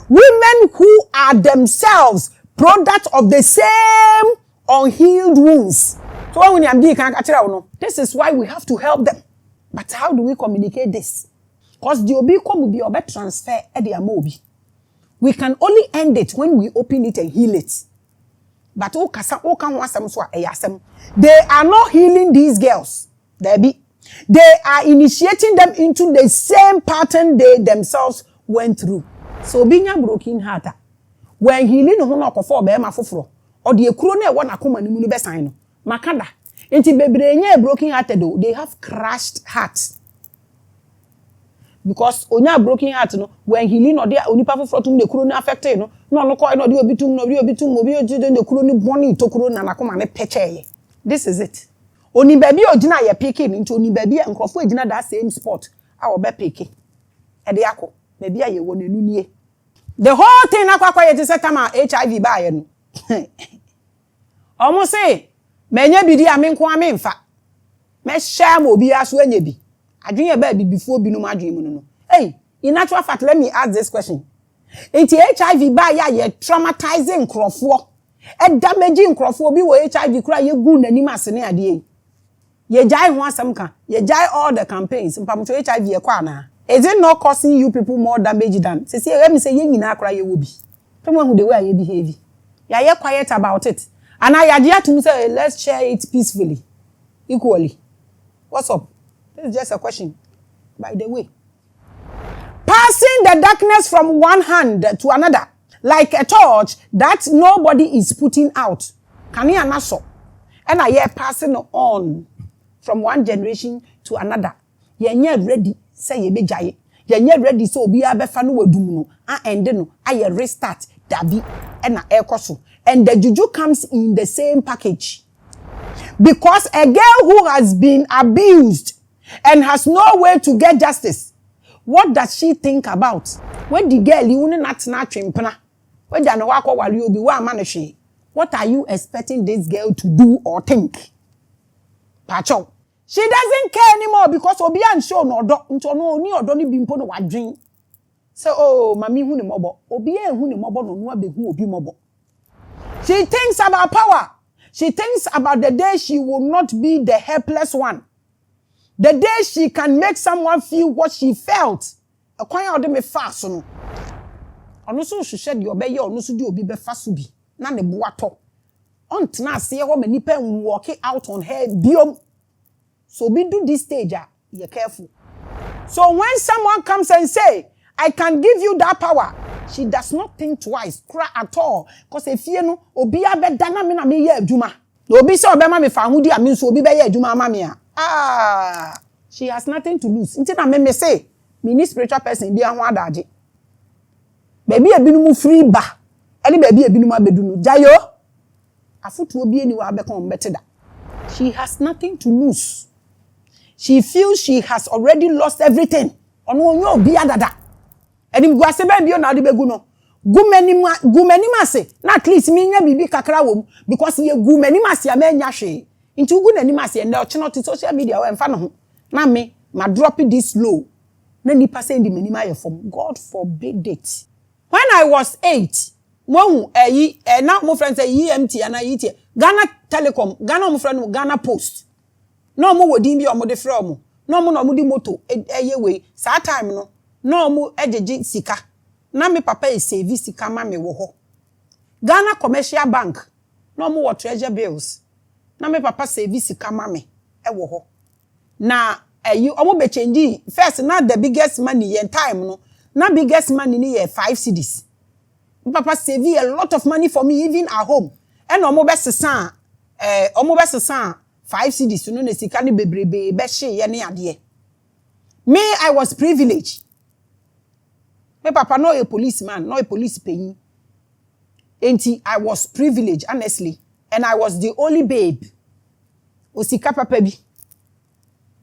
Women who are themselves product of the same unhealed wounds. So when you this is why we have to help them. But how do we communicate this? Because the obi come will be obe transfer at the amobi. We can only end it when we open it and heal it. But they are not healing these girls. They are initiating them into the same pattern they themselves went through. So being a broken heart, when healing no no for be ma foforo, or the ekuro na e wona akoma ni mu no be san no. Makada. Enti bebrenya broken hearted though, they have crushed hearts. Because onya broken heart no when healing no dey onipa foforo tum de kuro na affected no no ko no dey obitum obi ojide de kuro ni boni tokuro na nakoma ne pecheye. This is it. Oni baby ogina ye picking into oni baby enkrofo ogina that same spot a obe picking. E de akọ baby aye wo nenu nie. The whole thing akwa ye say time HIV ba ye no. Omo say menye bidi amenko amenfa. Me share obi aso anya bi. Adwene ba bi before bi no madwene mu no. Hey, in actual fact let me ask this question. Enti HIV ba ya ye traumatizing nkrofo. E damaging nkrofo bi wo HIV kura ye gu nanim asene ade. Ye jai ho asem ka. Ye jai all the campaigns. Mpam to HIV ye kwa na. Is it not causing you people more damage than? Say let me say ye nyina akra ye wo bi. Tell who the way you behave. Ya ye quiet about it. And I adhere to say let's share it peacefully. Equally. What's up? This is just a question. By the way. Passing the darkness from one hand to another. Like a torch that nobody is putting out. Can you understand? And I hear passing on from one generation to another. You're ready. Say ye be jay. You're ready so be a befanu wedumuno. And then I restart Davi and a air. And the juju comes in the same package. Because a girl who has been abused and has no way to get justice, what does she think about? When the girl you not chimpana? When they no wako wali obi wa maneshi. What are you expecting this girl to do or think? Pacho. She doesn't care anymore because obi an show no do nto no oni odo ni bimpo no wadwen. Say oh mami hu ni mobo. Obi en hu ni mobo no no abehu obi mobo. She thinks about power. She thinks about the day she will not be the helpless one. The day she can make someone feel what she felt. Akwan ya ode me fast no. Ono so hwehwe de obeye ono so de obi be faso bi. Na ne boato. Ontena ase ho manipa walk out on her biom. So be do this stage, you're careful. So when someone comes and say, I can give you that power, she does not think twice, cry at all. Because if you know, obi abe dana me na me ye adwuma. Obi say obe ma me fa hudi amin so obi be ye adwuma ma me a. Ah, she has nothing to lose. Inti na me say, me ni spiritual person bi ho adaje. Baby ebinu free ba. Eli baby ebinu abedunu. Jayo. Afutu obi eni wa abekon beteda. She has nothing to lose. She feels she has already lost everything. Ono nyo obi adada. Enim guase be bio na de begu no. Gumeni mase. Na at least me nya bibi kakra wom because ye gumeni mase a menya hwe. Nti ugu nani mase na oche not social media we mfa no ho. Na me ma drop this low. Na nipa say ndi mani ma ye form. God forbid it. When I was 8, mo na mo friend say EMT and IT Ghana Telecom, Ghana mo friend Ghana Post. No mo wodi bi o mo de frɛ mo. No mo no mo di moto eye we. Sa time no mo ejeje sika. Na me papa e save sika ma me wo ho. Ghana Commercial Bank. No mo wo treasure bills. Na me papa save sika ma me e wo ho. Na o mo be change first na the biggest money in time no. Na biggest money ni 5 cedis. Papa save a lot of money for me even at home. And omo be sesan 5 cedis no na sika ni bebrebe be hye ye ne ade. Me I was privileged. My papa no a policeman, no a police paying. Enti I was privileged honestly, and I was the only babe. Osika papa bi.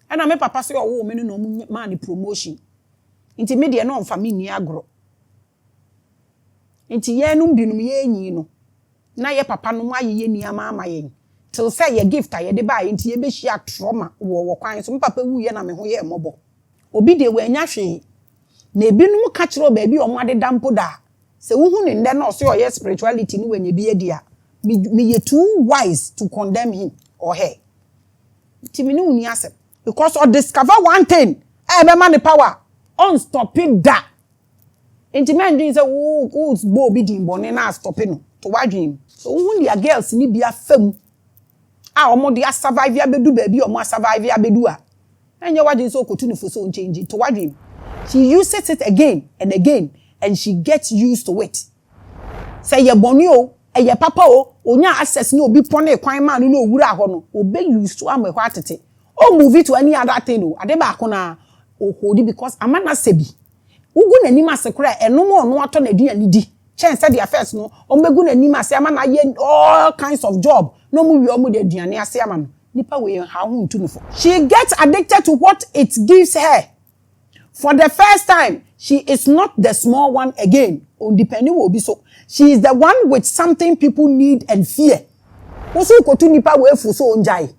And my papa say oh me no man promotion. Inti me de no mfa me ni agro. Inti ye no binum ye nyi no. Na ye papa no aye ye ni ama ye. Till say ye gift aye de ba inti ye be hia trauma wo kwan so me papa wu ye na me ho ye mobo. Obi de we anya hwe. Na ebinum ka kiro ba bi o mo ade dampo da. Se wo hu ne nde na o so ye spirituality ni wenye bi edi a. Me ye too wise to condemn him or her. Inti me ni uni asem because or discover one thing. E be man the power. Unstopping that. Inti men dream say who bo bi din bone na stopping to wadwin. So when their girls ni bia fam a omo de survive ya bedu ba bi omo survive ya bedu a. Enye wadwin so okotunu fo so change to wadwin. She uses it again and again and she gets used to it. Say ye bone o, ye papa o, onya access ni obi pon e kwan ma no owura ho no, obe used to am e hwa tete. O move it to any other thing o. Ade ba ko na ohodi because amana sebi ugu nanim asekura enomo ono ato na duane di chen said the affairs no ombegu nanim ase amana ye all kinds of job no mu wi omu de duane ase amano nipa we ha hu ntu no for. She gets addicted to what it gives her. For the first time she is not the small one again on depending will be so she is the one with something people need and fear. Oso kotu nipa we fu so onjai.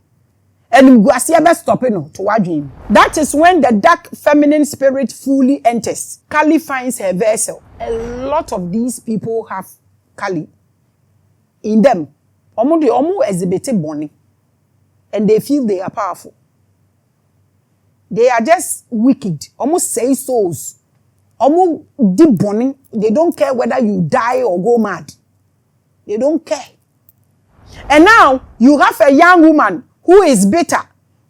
And stopping to wadwin. That is when the dark feminine spirit fully enters. Kali finds her vessel. A lot of these people have Kali in them. Omo exhibited bonny. And they feel they are powerful. They are just wicked, almost say souls. Almost deep burning. They don't care whether you die or go mad. They don't care. And now you have a young woman who is bitter,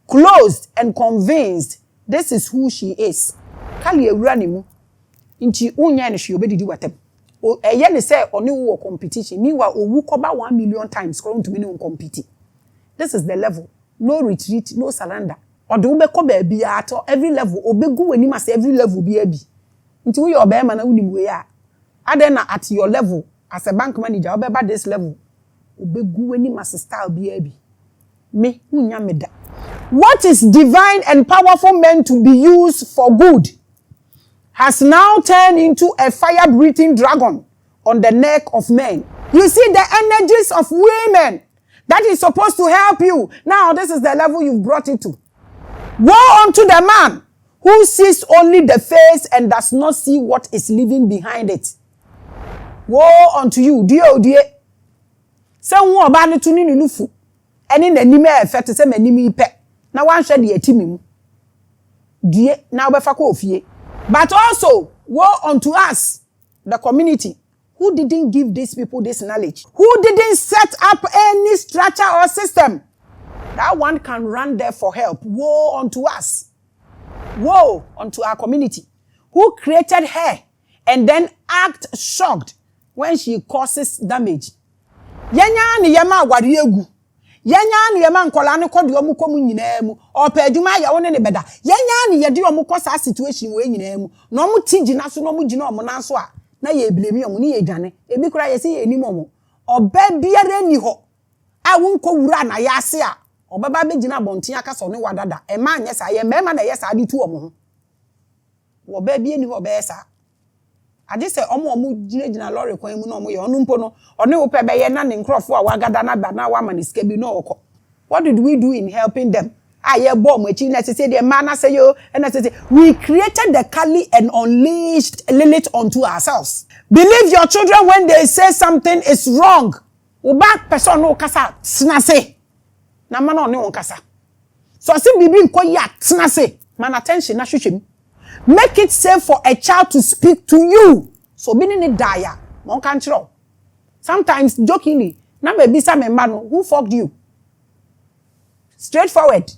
closed, and convinced this is who she is. Kali ewuranimu. Inchi unya ne shi obedi di watem. O eye ne say oni wo competition. Meanwhile owu koba 1 million times come to me no compete. This is the level. No retreat, no surrender. Odo ube ko ba bia ato every level obegu wani ma say every level bi abi. Inti wo your be ma na unim we ya. Adena at your level as a bank manager obeba this level. Obegu wani ma style bi abi. Me unya meda. What is divine and powerful meant to be used for good has now turned into a fire-breathing dragon on the neck of men. You see the energies of women that is supposed to help you. Now this is the level you've brought it to. Woe unto the man who sees only the face and does not see what is living behind it. Woe unto you, dear. Say wo oba ne tuni ni nufu. Eni nanime effect say manimi pe. Na wan hwe de atimi mu. Die na obefa ko ofie. But also, woe unto us, the community, who didn't give these people this knowledge, who didn't set up any structure or system. That one can run there for help. Woe unto us. Woe unto our community, who created her and then act shocked when she causes damage. Yenya ni yema wari egu. Yenya ni yema nkola ne kodi omu komu nyina mu. Opa adwuma ya woni ne beda. Yenya ni yedi omu kosa situation we nyina mu. Na omu tigina so na omu gina omu na so a na ye blame omu ni ye dwane. Ebi kura ye se ye nim omu. Oba biara ni ho. A wonko wura na ya ase a. Obaba be gina bonten aka so ne wadada. E ma anye sa ye mema na ye sa ade tu omu ho. Oba bia ni ho be sa. Ade se omu gina lorry kwan mu na omu ye onu mpo no one wo pe be ye na ne nkrofo a wagada na ba na wa maniska bi no okọ. What did we do in helping them? Aye bomb echi na say the man na say yo and say we created the Kali and unleashed Lilith onto ourselves. Believe your children when they say something is wrong. Uba person no kasa sna say. Na man no ne kasa. So say bibi nko ya sna say. Man attention na hwehwem. Make it safe for a child to speak to you. So being in a dire, one can't throw. Sometimes jokingly, na maybe some man who fucked you. Straightforward.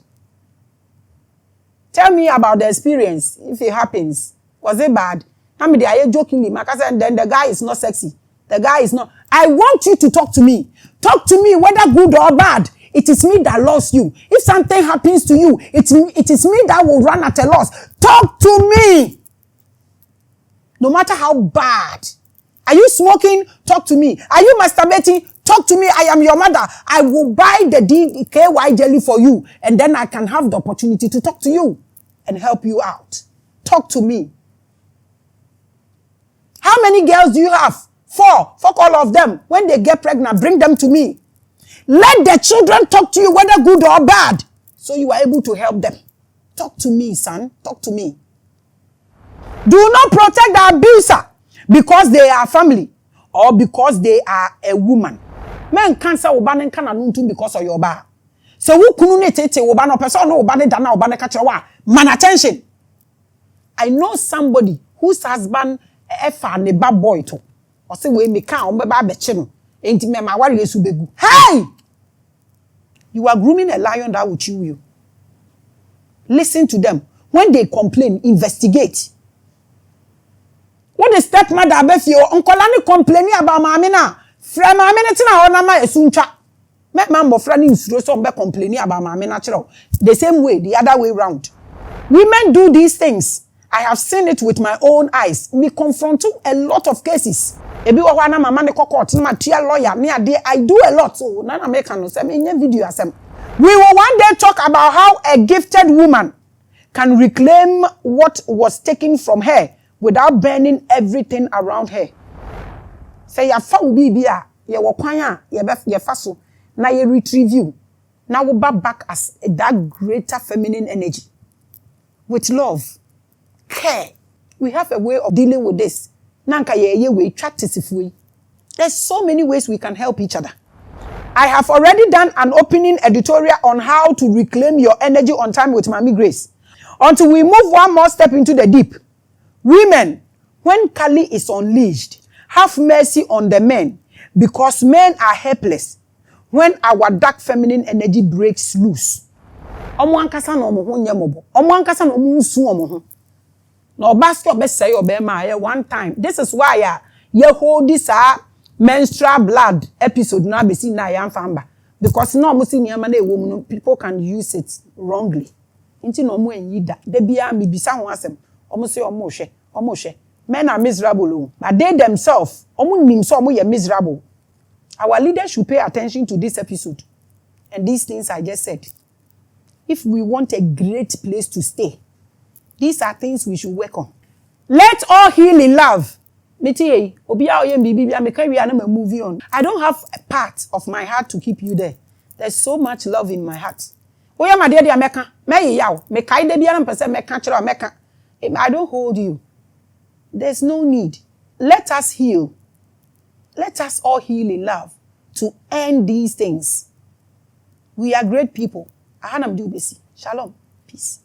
Tell me about the experience if it happens. Was it bad? Na me dey jokingly, and then the guy is not sexy. The guy is not. I want you to talk to me. Talk to me whether good or bad. It is me that lost you. If something happens to you, it is me that will run at a loss. Talk to me. No matter how bad. Are you smoking? Talk to me. Are you masturbating? Talk to me. I am your mother. I will buy the DKY jelly for you. And then I can have the opportunity to talk to you and help you out. Talk to me. How many girls do you have? 4. Fuck all of them. When they get pregnant, bring them to me. Let the children talk to you, whether good or bad, so you are able to help them. Talk to me, son. Talk to me. Do not protect the abuser because they are family or because they are a woman. Men can't say obane kana nuntu because of your ba. So who kunu ne tete obane person no obane dana obane kachewa. Man attention. I know somebody whose husband efa ne bad boy to. Or say we me kan ombeba be che no. Enti me ma wari yesu begu. Hey! You are grooming a lion that will chew you. Listen to them. When they complain, investigate. What the stepmother abefio onkola ni complaining about Maame na. Fra Maame na tina ona ma esuncha. Me mambo fra ni nsuro so be complaining about Maame na chiro. The same way, the other way round. Women do these things. I have seen it with my own eyes. Me confront a lot of cases. Ebi wo hwa na mama ne court na matia lawyer me ade I do a lot so na na make no say me video asem. We will one day talk about how a gifted woman can reclaim what was taken from her without burning everything around her. Say ya fa obi bia ye wo kwan a ye fa so na ye retrieve you. Now we back as that greater feminine energy with love, care. We have a way of dealing with this. Nanka ye we practice. There's so many ways we can help each other. I have already done an opening editorial on how to reclaim your energy on time with Maame Grace. Until we move one more step into the deep. Women, when Kali is unleashed, have mercy on the men, because men are helpless when our dark feminine energy breaks loose. Omo ankasa na omo ho nyemobo. Omo ankasa na omo nsu omo ho. Na obaski obesay obema one time. This is why you hold this menstrual blood episode na besi na yamfamba, because no omo si niyama na ewo mu, people can use it wrongly. Inti no omo enyi da. De bia me bisa ho asem. Omo say omo hwe. Men are miserable, but they themselves, omo miserable. Our leaders should pay attention to this episode and these things I just said. If we want a great place to stay, these are things we should work on. Let all heal in love. I don't have a part of my heart to keep you there. There's so much love in my heart. I don't hold you. There's no need. Let us heal. Let us all heal in love to end these things. We are great people. Shalom. Peace.